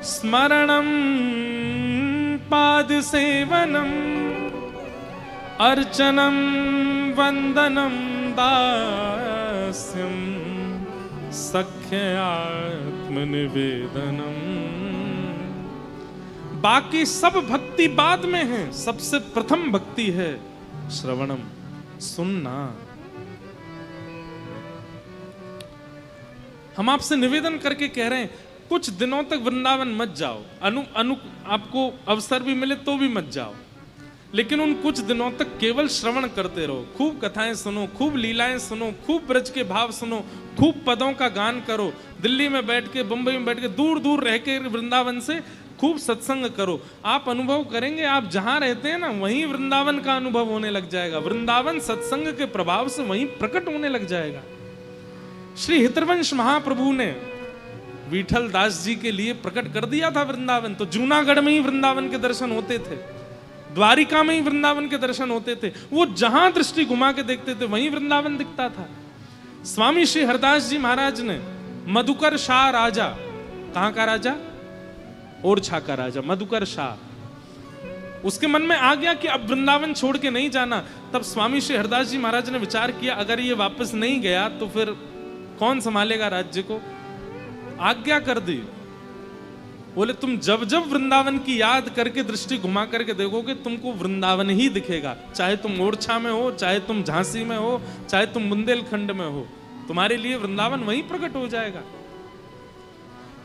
स्मरणम पाद सेवनम अर्चनम वंदनम दास्यम सख्य आत्मनिवेदनम। बाकी सब भक्ति बाद में है, सबसे प्रथम भक्ति है श्रवणम, सुनना। हम आपसे निवेदन करके कह रहे हैं, कुछ दिनों तक वृंदावन मत जाओ, आपको अवसर भी मिले तो भी मत जाओ। लेकिन उन कुछ दिनों तक केवल श्रवण करते रहो, खूब कथाएं सुनो, खूब लीलाएं सुनो, खूब ब्रज के भाव सुनो, खूब पदों का गान करो। दिल्ली में बैठ के, बंबई में बैठ के, दूर दूर रह के वृंदावन से खूब सत्संग करो। आप अनुभव करेंगे, आप जहां रहते हैं ना वहीं वृंदावन का अनुभव होने लग जाएगा। वृंदावन सत्संग के प्रभाव से वहीं प्रकट होने लग जाएगा। श्री हितवंश महाप्रभु ने विठल दास जी के लिए प्रकट कर दिया था वृंदावन। तो जूनागढ़ में ही वृंदावन के दर्शन होते थे, द्वारिका में ही वृंदावन के दर्शन होते थे। वो जहां दृष्टि घुमा के देखते थे वहीं वृंदावन दिखता था। स्वामी श्री हरदास जी महाराज ने मधुकर शाह राजा, कहां का राजा? ओरछा का राजा मधुकर शाह, उसके मन में आ गया कि अब वृंदावन छोड़ के नहीं जाना। तब स्वामी श्री हरदास जी महाराज ने विचार किया, अगर ये वापस नहीं गया तो फिर कौन संभालेगा राज्य को? आज्ञा कर दी। बोले तुम जब जब वृंदावन की याद करके दृष्टि घुमा करके देखोगे तुमको वृंदावन ही दिखेगा। चाहे तुम ओरछा में हो, चाहे तुम झांसी में हो, चाहे तुम बुंदेलखंड में हो, तुम्हारे लिए वृंदावन वहीं प्रकट हो जाएगा।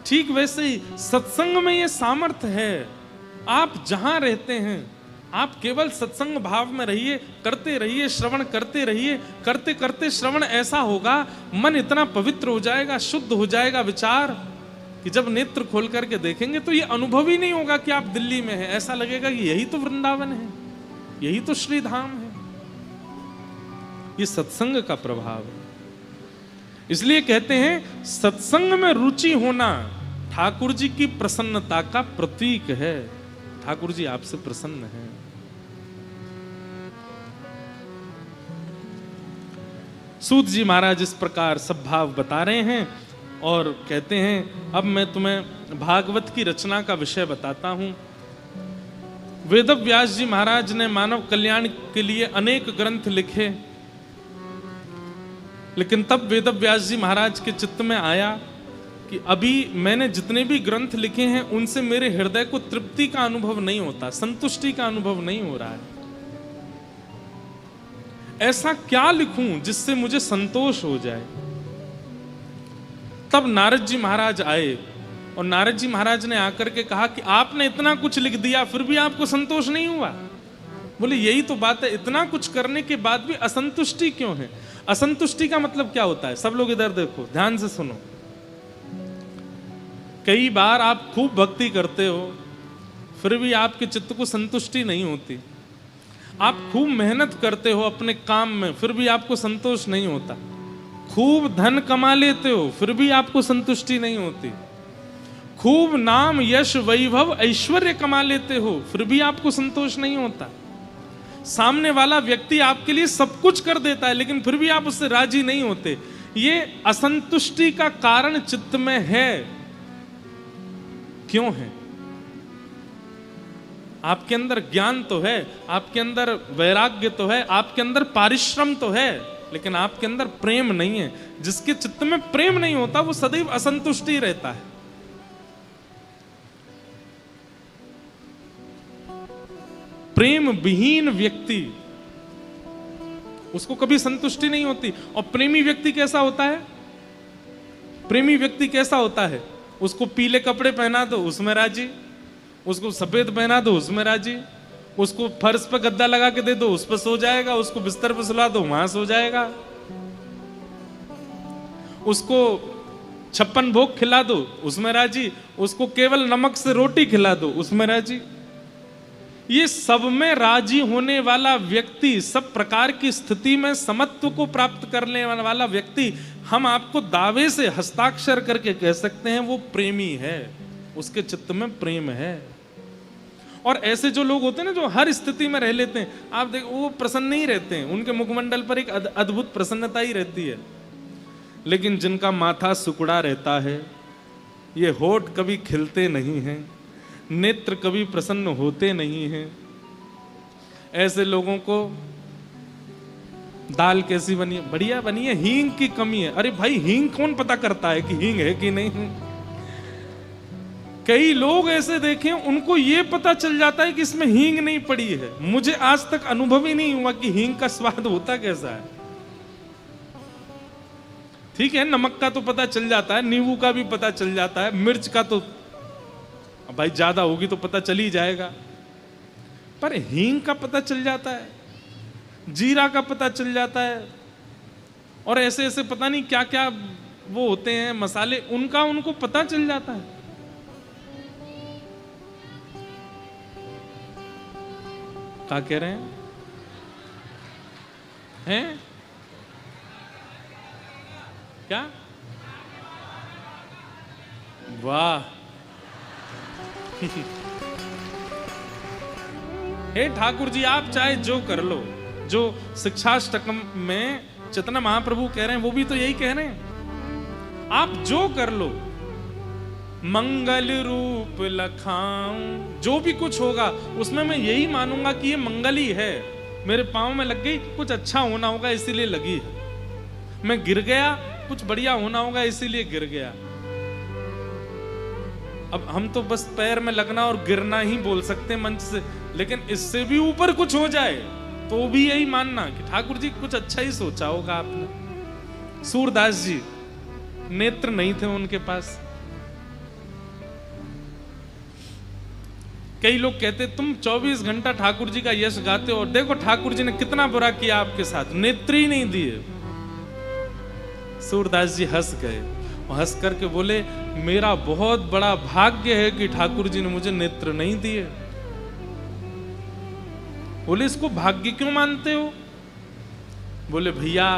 ठीक वैसे ही सत्संग में ये सामर्थ्य है। आप जहां रहते हैं आप केवल सत्संग भाव में रहिए, करते रहिए, श्रवण करते रहिए। करते करते श्रवण ऐसा होगा, मन इतना पवित्र हो जाएगा, शुद्ध हो जाएगा विचार, कि जब नेत्र खोल करके देखेंगे तो ये अनुभव ही नहीं होगा कि आप दिल्ली में हैं। ऐसा लगेगा कि यही तो वृंदावन है, यही तो श्री धाम है। ये सत्संग का प्रभाव है। इसलिए कहते हैं सत्संग में रुचि होना ठाकुर जी की प्रसन्नता का प्रतीक है। ठाकुर जी आपसे प्रसन्न हैं। सूत जी महाराज इस प्रकार सब भाव बता रहे हैं और कहते हैं अब मैं तुम्हें भागवत की रचना का विषय बताता हूं। वेदव्यास जी महाराज ने मानव कल्याण के लिए अनेक ग्रंथ लिखे, लेकिन तब वेदव्यास जी महाराज के चित्त में आया कि अभी मैंने जितने भी ग्रंथ लिखे हैं उनसे मेरे हृदय को तृप्ति का अनुभव नहीं होता, संतुष्टि का अनुभव नहीं हो रहा है। ऐसा क्या लिखूं जिससे मुझे संतोष हो जाए। तब नारद जी महाराज आए और नारद जी महाराज ने आकर के कहा कि आपने इतना कुछ लिख दिया फिर भी आपको संतोष नहीं हुआ। बोले यही तो बात है, इतना कुछ करने के बाद भी असंतुष्टि क्यों है? असंतुष्टि का मतलब क्या होता है? सब लोग इधर देखो, ध्यान से सुनो। कई बार आप खूब भक्ति करते हो फिर भी आपके चित्त को संतुष्टि नहीं होती। आप खूब मेहनत करते हो अपने काम में फिर भी आपको संतोष नहीं होता। खूब धन कमा लेते हो फिर भी आपको संतुष्टि नहीं होती। खूब नाम यश वैभव ऐश्वर्य कमा लेते हो फिर भी आपको संतोष नहीं होता। सामने वाला व्यक्ति आपके लिए सब कुछ कर देता है लेकिन फिर भी आप उससे राजी नहीं होते। ये असंतुष्टि का कारण चित्त में है। क्यों है? आपके अंदर ज्ञान तो है, आपके अंदर वैराग्य तो है, आपके अंदर पारिश्रम तो है, लेकिन आपके अंदर प्रेम नहीं है। जिसके चित्त में प्रेम नहीं होता वो सदैव असंतुष्टि रहता है। प्रेम विहीन व्यक्ति, उसको कभी संतुष्टि नहीं होती। और प्रेमी व्यक्ति कैसा होता है? प्रेमी व्यक्ति कैसा होता है? उसको पीले कपड़े पहना दो उसमें राजी, उसको सफेद पहना दो उसमें राजी, उसको फर्श पर गद्दा लगा के दे दो उस पर सो जाएगा, उसको बिस्तर पर सुला दो वहां सो जाएगा, उसको 56 भोग खिला दो उसमें राजी, उसको केवल नमक से रोटी खिला दो उसमें राजी। ये सब में राजी होने वाला व्यक्ति, सब प्रकार की स्थिति में समत्व को प्राप्त करने वाला व्यक्ति, हम आपको दावे से हस्ताक्षर करके कह सकते हैं वो प्रेमी है, उसके चित्त में प्रेम है। और ऐसे जो लोग होते हैं ना जो हर स्थिति में रह लेते हैं, आप देखो वो प्रसन्न नहीं रहते हैं, उनके मुखमंडल पर एक अद्भुत प्रसन्नता ही रहती है। लेकिन जिनका माथा सुकड़ा रहता है, ये होठ कभी खिलते नहीं हैं, नेत्र कभी प्रसन्न होते नहीं हैं, ऐसे लोगों को दाल कैसी बनी है? बढ़िया बनी है, हींग की कमी है। अरे भाई हींग कौन पता करता है कि हींग है कि नहीं? कई लोग ऐसे देखे उनको ये पता चल जाता है कि इसमें हींग नहीं पड़ी है। मुझे आज तक अनुभव ही नहीं हुआ कि हींग का स्वाद होता कैसा है। ठीक है, नमक का तो पता चल जाता है, नींबू का भी पता चल जाता है, मिर्च का तो भाई ज्यादा होगी तो पता चल ही जाएगा। पर हींग का पता चल जाता है, जीरा का पता चल जाता है, और ऐसे ऐसे पता नहीं क्या क्या वो होते हैं मसाले, उनका उनको पता चल जाता है। क्या कह रहे हैं? क्या? वाह! हे ठाकुर जी, आप चाहे जो कर लो, जो शिक्षाष्टकम में चैतन्य महाप्रभु कह रहे हैं वो भी तो यही कह रहे हैं, आप जो कर लो, मंगल रूप लखाऊं, जो भी कुछ होगा उसमें मैं यही मानूंगा कि ये मंगल ही है। मेरे पांव में लग गई, कुछ अच्छा होना होगा इसीलिए लगी है। मैं गिर गया, कुछ बढ़िया होना होगा इसीलिए गिर गया। अब हम तो बस पैर में लगना और गिरना ही बोल सकते मंच से, लेकिन इससे भी ऊपर कुछ हो जाए तो भी यही मानना कि ठाकुर जी कुछ अच्छा ही सोचा होगा आपने। सूरदास जी, नेत्र नहीं थे उनके पास। कई लोग कहते तुम 24 घंटा ठाकुर जी का यश गाते हो और देखो ठाकुर जी ने कितना बुरा किया आपके साथ, नेत्र ही नहीं दिए। सूरदास जी हंस गए और हंस करके बोले, मेरा बहुत बड़ा भाग्य है कि ठाकुर जी ने मुझे नेत्र नहीं दिए। बोले, इसको भाग्य क्यों मानते हो? बोले, भैया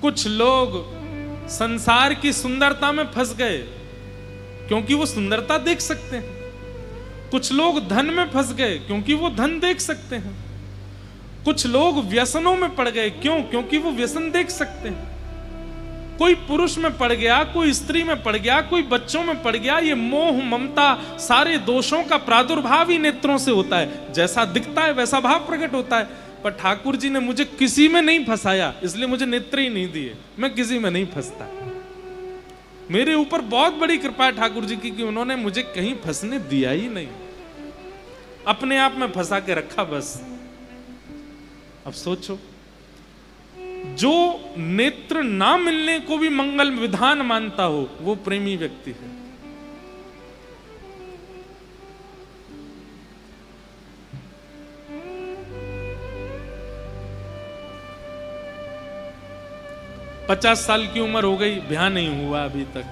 कुछ लोग संसार की सुंदरता में फंस गए क्योंकि वो सुंदरता देख सकते हैं। कुछ लोग धन में फंस गए क्योंकि वो धन देख सकते हैं। कुछ लोग व्यसनों में पड़ गए, क्यों? क्योंकि वो व्यसन देख सकते हैं। कोई पुरुष में पड़ गया, कोई स्त्री में पड़ गया, कोई बच्चों में पड़ गया। ये मोह ममता सारे दोषों का प्रादुर्भाव ही नेत्रों से होता है। जैसा दिखता है वैसा भाव प्रकट होता है। पर ठाकुर जी ने मुझे किसी में नहीं फंसाया, इसलिए मुझे नेत्र ही नहीं दिए। मैं किसी में नहीं फंसता। मेरे ऊपर बहुत बड़ी कृपा है ठाकुर जी की कि उन्होंने मुझे कहीं फंसने दिया ही नहीं, अपने आप में फंसा के रखा बस। अब सोचो, जो नेत्र ना मिलने को भी मंगल विधान मानता हो वो प्रेमी व्यक्ति है। पचास साल की उम्र हो गई, ब्याह नहीं हुआ अभी तक,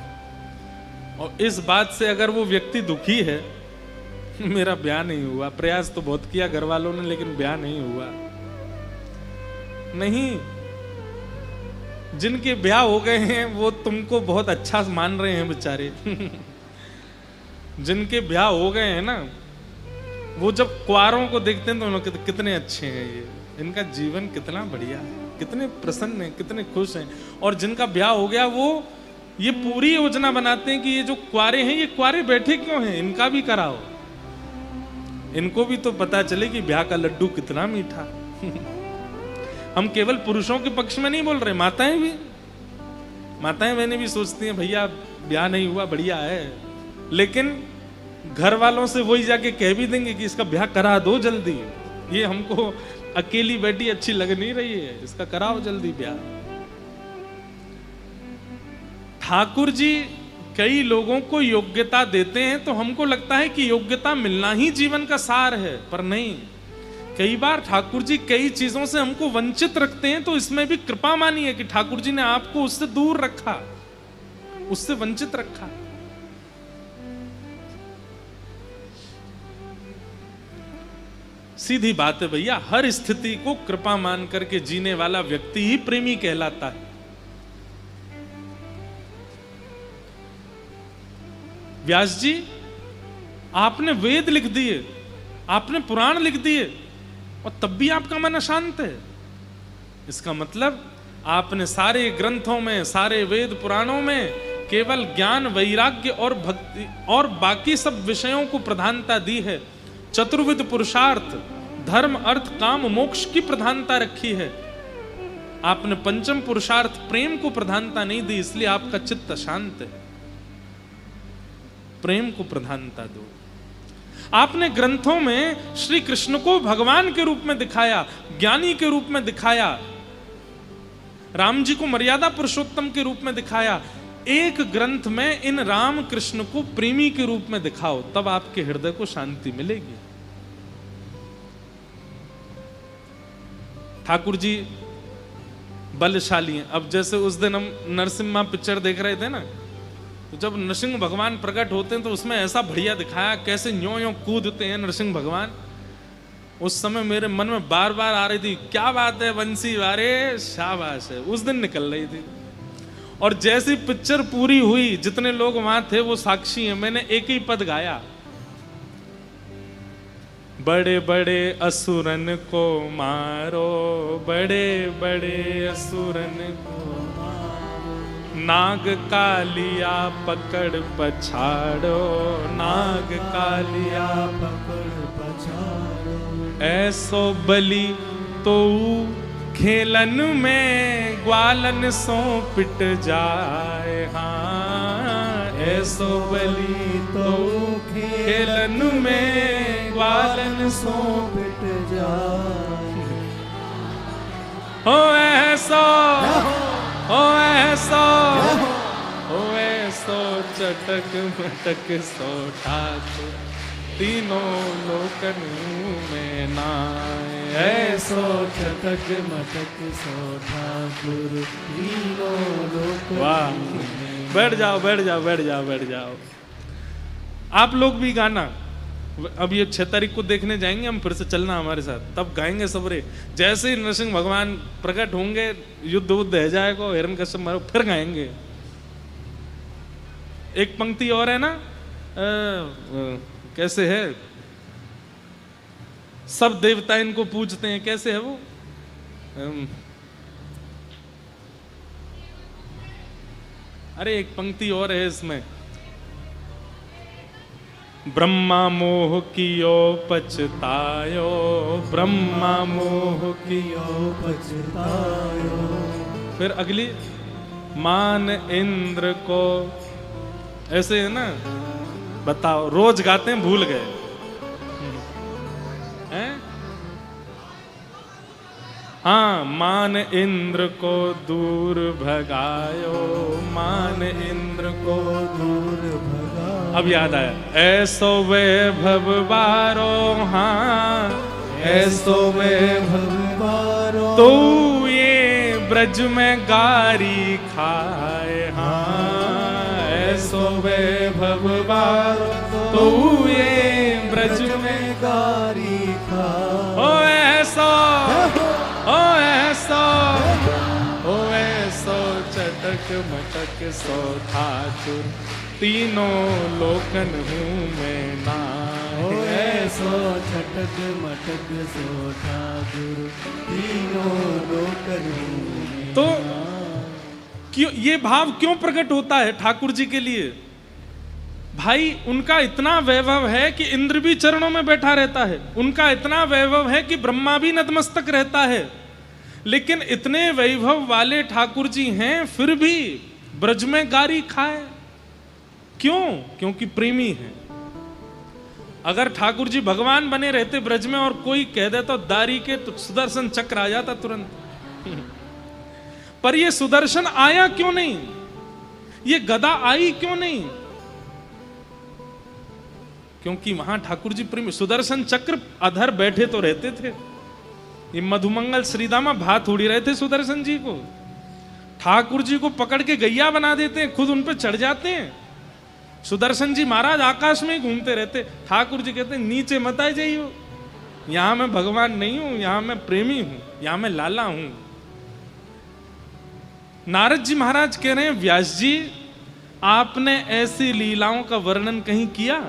और इस बात से अगर वो व्यक्ति दुखी है, मेरा ब्याह नहीं हुआ, प्रयास तो बहुत किया घर वालों ने लेकिन ब्याह नहीं हुआ। नहीं, जिनके ब्याह हो गए हैं वो तुमको बहुत अच्छा मान रहे हैं बेचारे। जिनके ब्याह हो गए हैं ना, वो जब कुंवारों को देखते हैं तो उन्होंने कितने अच्छे हैं, ये इनका जीवन कितना बढ़िया है, कितने प्रसन्न हैं, कितने खुश हैं। और जिनका ब्याह हो गया वो ये पूरी योजना बनाते हैं कि ये जो कुंवारे हैं, ये कुंवारे बैठे क्यों हैं, इनका भी कराओ, इनको भी तो पता चले कि ब्याह का लड्डू कितना मीठा। हम केवल पुरुषों के पक्ष में नहीं बोल रहे, माताएं बहनें भी सोचती हैं भैया ब्याह नहीं हुआ, बढ़िया है, लेकिन घर वालों से वही जाके कह भी देंगे कि इसका ब्याह करा दो जल्दी, ये हमको अकेली बेटी अच्छी लग नहीं रही है, इसका कराओ जल्दी ब्याह। ठाकुर जी कई लोगों को योग्यता देते हैं तो हमको लगता है कि योग्यता मिलना ही जीवन का सार है, पर नहीं। कई बार ठाकुर जी कई चीजों से हमको वंचित रखते हैं, तो इसमें भी कृपा मानिए कि ठाकुर जी ने आपको उससे दूर रखा, उससे वंचित रखा। सीधी बात है भैया, हर स्थिति को कृपा मान करके जीने वाला व्यक्ति ही प्रेमी कहलाता है। व्यास जी, आपने वेद लिख दिए, आपने पुराण लिख दिए, और तब भी आपका मन अशांत है। इसका मतलब आपने सारे ग्रंथों में, सारे वेद पुराणों में केवल ज्ञान, वैराग्य और भक्ति और बाकी सब विषयों को प्रधानता दी है। चतुर्विध पुरुषार्थ, धर्म, अर्थ, काम, मोक्ष की प्रधानता रखी है। आपने पंचम पुरुषार्थ प्रेम को प्रधानता नहीं दी, इसलिए आपका चित्त अशांत है। प्रेम को प्रधानता दो। आपने ग्रंथों में श्री कृष्ण को भगवान के रूप में दिखाया, ज्ञानी के रूप में दिखाया, राम जी को मर्यादा पुरुषोत्तम के रूप में दिखाया। एक ग्रंथ में इन राम कृष्ण को प्रेमी के रूप में दिखाओ, तब आपके हृदय को शांति मिलेगी। ठाकुर जी बलशाली हैं। अब जैसे उस दिन हम नरसिम्हा पिक्चर देख रहे थे ना, तो जब नरसिंह भगवान प्रकट होते हैं तो उसमें ऐसा बढ़िया दिखाया कैसे न्यों न्यों कूदते हैं नरसिंह भगवान। उस समय मेरे मन में बार बार आ रही थी, क्या बात है बंसी वारे, शाबाश है। उस दिन निकल रही थी। और जैसी पिक्चर पूरी हुई, जितने लोग वहां थे वो साक्षी हैं, मैंने एक ही पद गाया, बड़े बड़े असुरन को मारो, बड़े बड़े असुरन को मारो, नाग कालिया पकड़ पछाड़ो, नाग कालिया पकड़ पछाड़ो, ऐसो बलि तो खेलन में ग्वालन सो पिट जाए, हाँ ऐसो बलि तो खेलन में ग्वालन सो पिट जाए, हो ऐसो, हो ऐसो, हो ऐसो चटक मटक सो ठाकुर, तीनों लोकन में नाय, ऐसो चटक मटक सो ठाकुर, तीनों लोकन। वाह, बैठ जाओ बैठ जाओ बैठ जाओ बैठ जाओ। आप लोग भी गाना, अब ये 6 तारीख को देखने जाएंगे हम, फिर से चलना हमारे साथ, तब गाएंगे सबरे। जैसे ही नरसिंह भगवान प्रकट होंगे, युद्ध उद्ध है जाएगा, हिरण्यकश्यप मारो, फिर गाएंगे। एक पंक्ति और है ना, कैसे है, सब देवता इनको पूजते हैं, कैसे है वो, अरे एक पंक्ति और है इसमें, ब्रह्मा मोह कियो पछतायो, ब्रह्मा मोह कियो पछतायो, फिर अगली, मान इंद्र को, ऐसे है ना, बताओ रोज गाते हैं, भूल गए हैं? हाँ, मान इंद्र को दूर भगायो, मान इंद्र को दूर भगायो, अब याद आया, ऐसो वैभव बारो, हाँ ऐसो वैभव बारो, तो ये ब्रज में गारी खाए, हाँ ऐसो वैभव बारो, तो ये ब्रज में गारी खाए, ओ ऐसो, ओ ऐसो, ओ ऐसो चटक मटक सो ठाकुर, तीनों लोकन हूँ मैं नाय, ओ ऐसो चटक मटक सो ठाकुर, तीनों लोकन हूँ। तो क्यों ये भाव क्यों प्रकट होता है ठाकुर जी के लिए? भाई उनका इतना वैभव है कि इंद्र भी चरणों में बैठा रहता है, उनका इतना वैभव है कि ब्रह्मा भी नतमस्तक रहता है, लेकिन इतने वैभव वाले ठाकुर जी हैं फिर भी ब्रज में गारी खाए, क्यों? क्योंकि प्रेमी हैं। अगर ठाकुर जी भगवान बने रहते ब्रज में और कोई कह देता तो दारी के, तो सुदर्शन चक्र आ जाता तुरंत। पर ये सुदर्शन आया क्यों नहीं? ये गदा आई क्यों नहीं? क्योंकि वहां ठाकुर जी प्रेमी। सुदर्शन चक्र अधर बैठे तो रहते थे, ये मधुमंगल श्रीदामा भात उड़ी रहे थे सुदर्शन जी को, ठाकुर जी को पकड़ के गैया बना देते हैं, खुद उन पे चढ़ जाते हैं। सुदर्शन जी महाराज आकाश में ही घूमते रहते, ठाकुर जी कहते हैं नीचे मत आ जाइयो, यहां मैं भगवान नहीं हूं, यहां मैं प्रेमी हूं, यहां मैं लाला हूं। नारद जी महाराज कह रहे हैं, व्यास जी आपने ऐसी लीलाओं का वर्णन कहीं किया?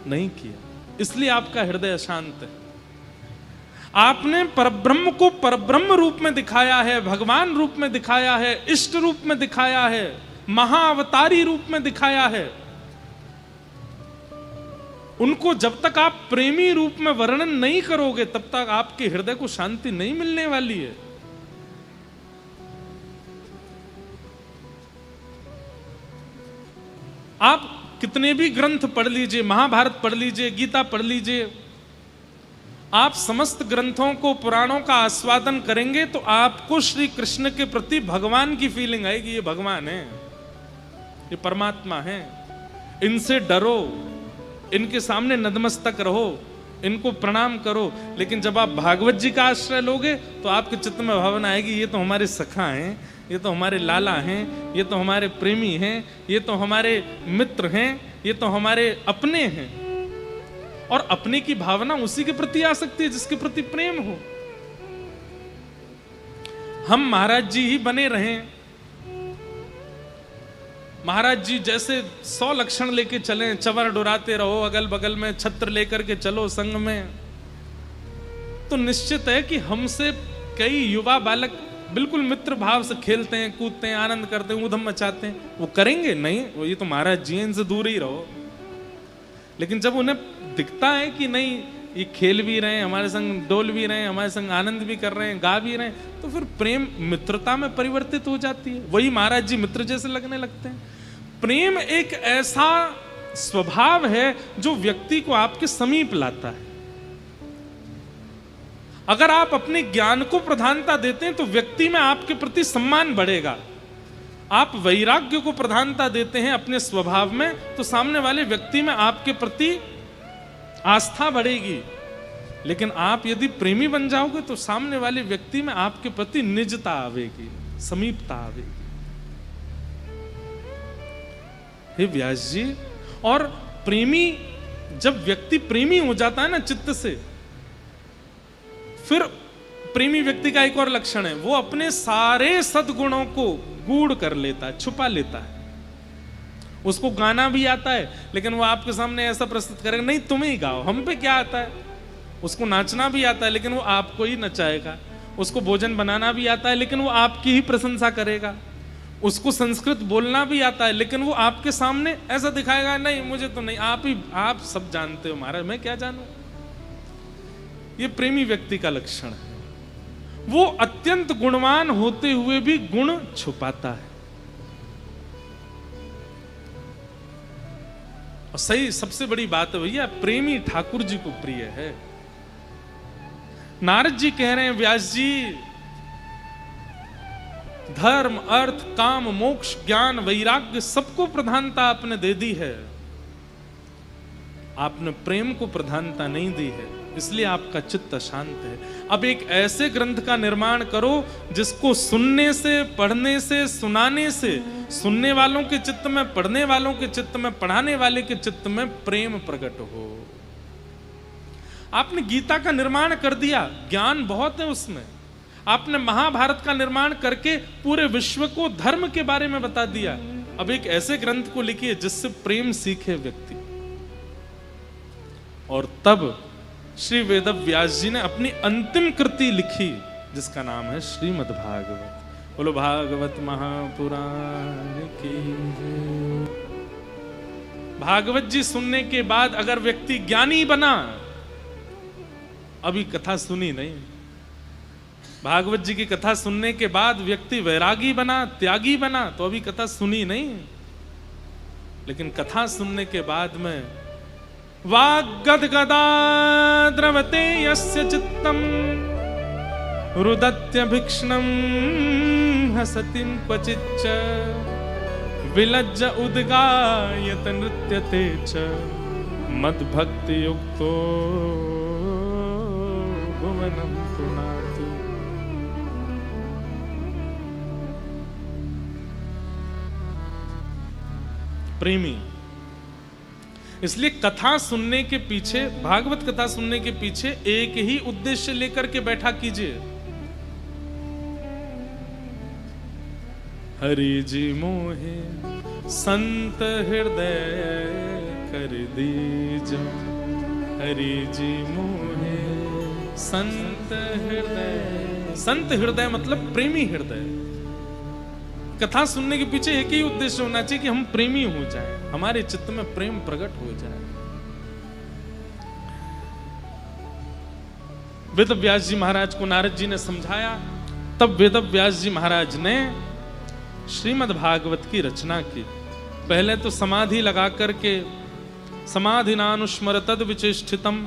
नहीं किया, इसलिए आपका हृदय अशांत है। आपने परब्रह्म को परब्रह्म रूप में दिखाया है, भगवान रूप में दिखाया है, इष्ट रूप में दिखाया है, महाअवतारी रूप में दिखाया है। उनको जब तक आप प्रेमी रूप में वर्णन नहीं करोगे तब तक आपके हृदय को शांति नहीं मिलने वाली है। आप कितने भी ग्रंथ पढ़ लीजिए, महाभारत पढ़ लीजिए, गीता पढ़ लीजिए, आप समस्त ग्रंथों को, पुराणों का आस्वादन करेंगे तो आपको श्री कृष्ण के प्रति भगवान की फीलिंग आएगी। ये भगवान है, ये परमात्मा है, इनसे डरो, इनके सामने नतमस्तक रहो, इनको प्रणाम करो। लेकिन जब आप भागवत जी का आश्रय लोगे तो आपके चित्त में भावना आएगी, ये तो हमारे सखा हैं, ये तो हमारे लाला हैं, ये तो हमारे प्रेमी हैं, ये तो हमारे मित्र हैं, ये तो हमारे अपने हैं। और अपने की भावना उसी के प्रति आ सकती है जिसके प्रति प्रेम हो। हम महाराज जी ही बने रहें, महाराज जी जैसे 100 लक्षण लेके चलें, चवर डुराते रहो, अगल बगल में छत्र लेकर के चलो संग में, तो निश्चित है कि हमसे कई युवा बालक बिल्कुल मित्र भाव से खेलते हैं, कूदते हैं, आनंद करते हैं, ऊधम मचाते हैं। वो करेंगे नहीं, वो ये तो महाराज जी हैं, इनसे दूर ही रहो। लेकिन जब उन्हें दिखता है कि नहीं ये खेल भी रहे हैं हमारे संग, डोल भी रहे हैं हमारे संग, आनंद भी कर रहे हैं, गा भी रहे हैं, तो फिर प्रेम मित्रता में परिवर्तित हो जाती है। वही महाराज जी मित्र जैसे लगने लगते हैं। प्रेम एक ऐसा स्वभाव है जो व्यक्ति को आपके समीप लाता है। अगर आप अपने ज्ञान को प्रधानता देते हैं तो व्यक्ति में आपके प्रति सम्मान बढ़ेगा। आप वैराग्य को प्रधानता देते हैं अपने स्वभाव में तो सामने वाले व्यक्ति में आपके प्रति आस्था बढ़ेगी। लेकिन आप यदि प्रेमी बन जाओगे तो सामने वाले व्यक्ति में आपके प्रति निजता आवेगी, समीपता आवेगी। हे व्यास जी, और प्रेमी, जब व्यक्ति प्रेमी हो जाता है ना चित्त से, फिर प्रेमी व्यक्ति का एक और लक्षण है, वो अपने सारे सद्गुणों को गूढ़ कर लेता है, छुपा लेता है। उसको गाना भी आता है लेकिन वो आपके सामने ऐसा प्रस्तुत करेगा, नहीं तुम ही गाओ, हम पे क्या आता है। उसको नाचना भी आता है लेकिन वो आपको ही नचाएगा। उसको भोजन बनाना भी आता है लेकिन वो आपकी ही प्रशंसा करेगा। उसको संस्कृत बोलना भी आता है लेकिन वो आपके सामने ऐसा दिखाएगा, नहीं मुझे तो नहीं, आप सब जानते हो महाराज, मैं क्या जानूं। ये प्रेमी व्यक्ति का लक्षण है। वो अत्यंत गुणवान होते हुए भी गुण छुपाता है। और सही सबसे बड़ी बात है भैया, प्रेमी ठाकुर जी को प्रिय है। नारद जी कह रहे हैं, व्यास जी धर्म अर्थ काम मोक्ष ज्ञान वैराग्य सबको प्रधानता आपने दे दी है, आपने प्रेम को प्रधानता नहीं दी है, इसलिए आपका चित्त अशांत है। अब एक ऐसे ग्रंथ का निर्माण करो जिसको सुनने से, पढ़ने से, सुनाने से, सुनने वालों के चित्त में, पढ़ने वालों के चित्त में, पढ़ाने वाले के चित्त में प्रेम प्रकट हो। आपने गीता का निर्माण कर दिया, ज्ञान बहुत है उसमें। आपने महाभारत का निर्माण करके पूरे विश्व को धर्म के बारे में बता दिया। अब एक ऐसे ग्रंथ को लिखिए जिससे प्रेम सीखे व्यक्ति। और तब श्री वेद व्यास जी ने अपनी अंतिम कृति लिखी जिसका नाम है श्रीमद् भागवत। बोलो भागवत महापुराण की जय। भागवत जी सुनने के बाद अगर व्यक्ति ज्ञानी बना, अभी कथा सुनी नहीं, भागवत जी की कथा सुनने के बाद व्यक्ति वैरागी बना, त्यागी बना, तो अभी कथा सुनी नहीं। लेकिन कथा सुनने के बाद में वाग्गदगदा द्रवते यस्य चित्तम रुदत्यभिक्ष्णं हसतिं क्वचिच्च विलज्ज उद्गायत नृत्यते च मद्भक्ति युक्तो भुवनं पुनातु। प्रेमी, इसलिए कथा सुनने के पीछे, भागवत कथा सुनने के पीछे एक ही उद्देश्य लेकर के बैठा कीजिए। हरि जी मोहे संत हृदय कर दीजो, हरि जी मोहे संत हृदय। संत हृदय मतलब प्रेमी हृदय। कथा सुनने के पीछे एक ही उद्देश्य होना चाहिए कि हम प्रेमी हो जाएं, हमारे चित्त में प्रेम प्रकट हो जाए। वेद व्यास जी महाराज को नारद जी ने समझाया, तब वेद व्यास जी महाराज ने श्रीमद् भागवत की रचना की। पहले तो समाधि लगा करके, समाधिनानुस्मर तद विचेष्टितम,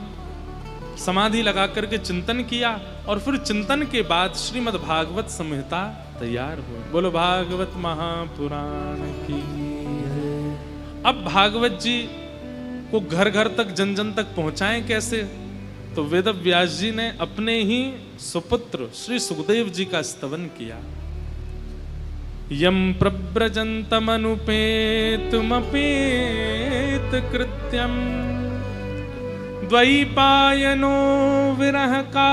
समाधि लगा करके चिंतन किया और फिर चिंतन के बाद श्रीमद् भागवत संहिता तैयार हुई। बोलो भागवत महापुराण की। अब भागवत जी को घर घर तक, जन जन तक पहुंचाएं कैसे, तो वेद व्यास जी ने अपने ही सुपुत्र श्री सुखदेव जी का स्तवन किया। यम प्रव्रजन्तमनुपेतुमपेत कृत्यम द्वैपायनो विरह कातरयाजुहाव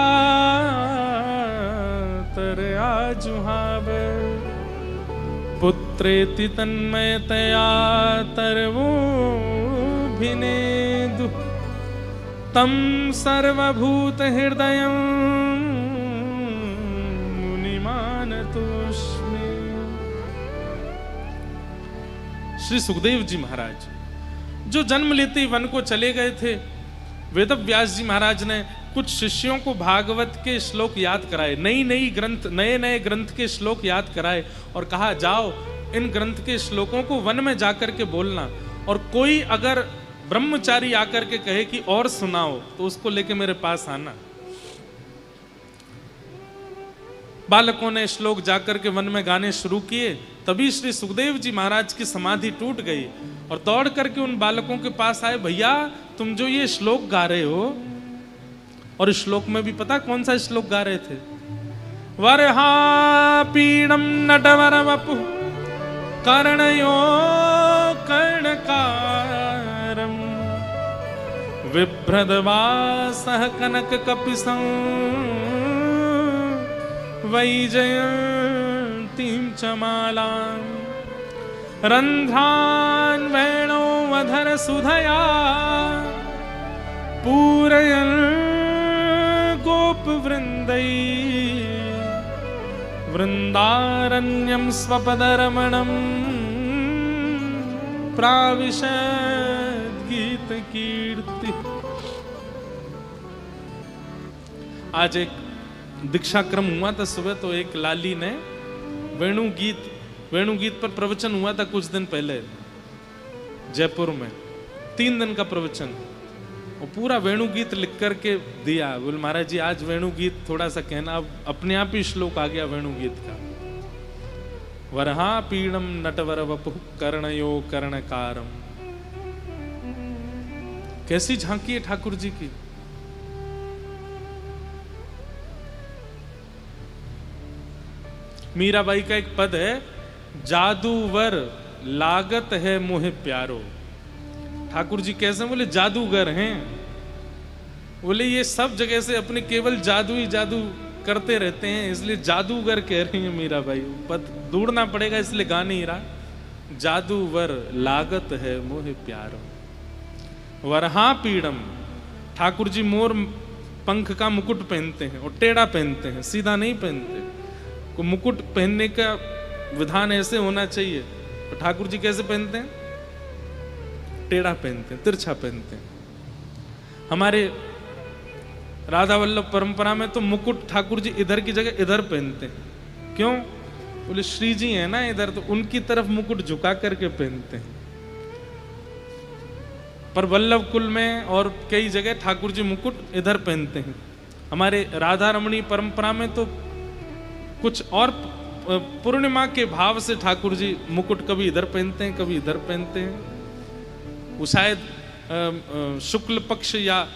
पुत्रेति तन्मयतया तरवोभिनेदु तम सर्वभूत हृदयं मुनिमानतोस्मि। श्री सुखदेव जी महाराज जो जन्म लेते ही वन को चले गए थे, वेद व्यास जी महाराज ने कुछ शिष्यों को भागवत के श्लोक याद कराए, नए नए ग्रंथ के श्लोक याद कराए और कहा जाओ इन ग्रंथ के श्लोकों को वन में जाकर के बोलना, और कोई अगर ब्रह्मचारी आकर के कहे कि और सुनाओ तो उसको लेके मेरे पास आना। बालकों ने श्लोक जाकर के वन में गाने शुरू किए, तभी श्री सुखदेव जी महाराज की समाधि टूट गई और दौड़ करके उन बालकों के पास आए, भैया तुम जो ये श्लोक गा रहे हो, और इस श्लोक में भी पता कौन सा श्लोक गा रहे थे, वरहा पीडम नटवर वपु कर्णयो कर्णकारम विभ्रदवासः कनक कपिसं वैजयन्तीं च मालां रन्ध्रान् वेणोवधर सुधया पूरयन् गोपवृन्दै वृन्दारण्यं स्वपदरमणं प्राविशद् गीतकीर्ति। आज एक दीक्षा क्रम हुआ था सुबह, तो एक लाली ने वेणुगीत पर प्रवचन हुआ था कुछ दिन पहले जयपुर में, 3 दिन का प्रवचन, वो पूरा वेणुगीत लिख करके दिया। बोल महाराज जी आज वेणुगीत थोड़ा सा कहना, अब अपने आप ही श्लोक आ गया वेणुगीत का, वरहा पीडम नटवर वपु कर्णयो कर्णकारम। कैसी झांकी है ठाकुर जी की। मीराबाई का एक पद है, जादूवर लागत है मोहे प्यारो। ठाकुर जी कैसे? बोले जादूगर हैं, बोले ये सब जगह से अपने केवल जादू ही जादू करते रहते हैं, इसलिए जादूगर कह रही है मीराबाई। पद ढूंढना पड़ेगा इसलिए गा नहीं रहा। जादूवर लागत है मोहे प्यारो वरहा पीड़म। ठाकुर जी मोर पंख का मुकुट पहनते हैं और टेढ़ा पहनते हैं, सीधा नहीं पहनते। को मुकुट पहनने का विधान ऐसे होना चाहिए, तो ठाकुर जी कैसे पहनते हैं? टेढ़ा पहनते हैं, तिरछा पहनते हैं। हमारे राधा वल्लभ परंपरा में तो मुकुट ठाकुर जी इधर की जगह इधर पहनते हैं। क्यों? बोले श्री जी है ना इधर, तो उनकी तरफ मुकुट झुका करके पहनते हैं। पर वल्लभ कुल में और कई जगह ठाकुर जी मुकुट इधर पहनते हैं। हमारे राधा रमणी परंपरा में तो कुछ और पूर्णिमा के भाव से ठाकुर जी मुकुट कभी इधर पहनते हैं, कभी इधर पहनते हैं। वो शायद शुक्ल पक्ष या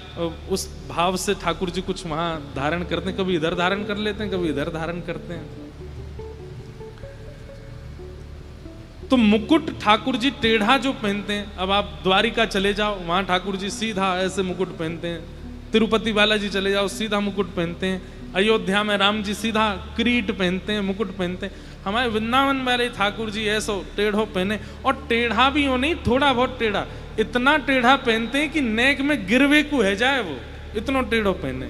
उस भाव से ठाकुर जी कुछ वहां धारण करते हैं, कभी इधर धारण कर लेते हैं, कभी इधर धारण करते हैं। तो मुकुट ठाकुर जी टेढ़ा जो पहनते हैं, अब आप द्वारिका चले जाओ, वहां ठाकुर जी सीधा ऐसे मुकुट पहनते हैं। तिरुपति बालाजी चले जाओ, सीधा मुकुट पहनते हैं। अयोध्या में राम जी सीधा किरीट पहनते हैं, मुकुट पहनते हैं। हमारे वृंदावन वाले ठाकुर जी ऐसो टेढ़ो पहने, और टेढ़ा भी हो नहीं, थोड़ा बहुत टेढ़ा, इतना टेढ़ा पहनते हैं कि नेक में गिरवे को है जाए, वो इतना टेढ़ो पहने।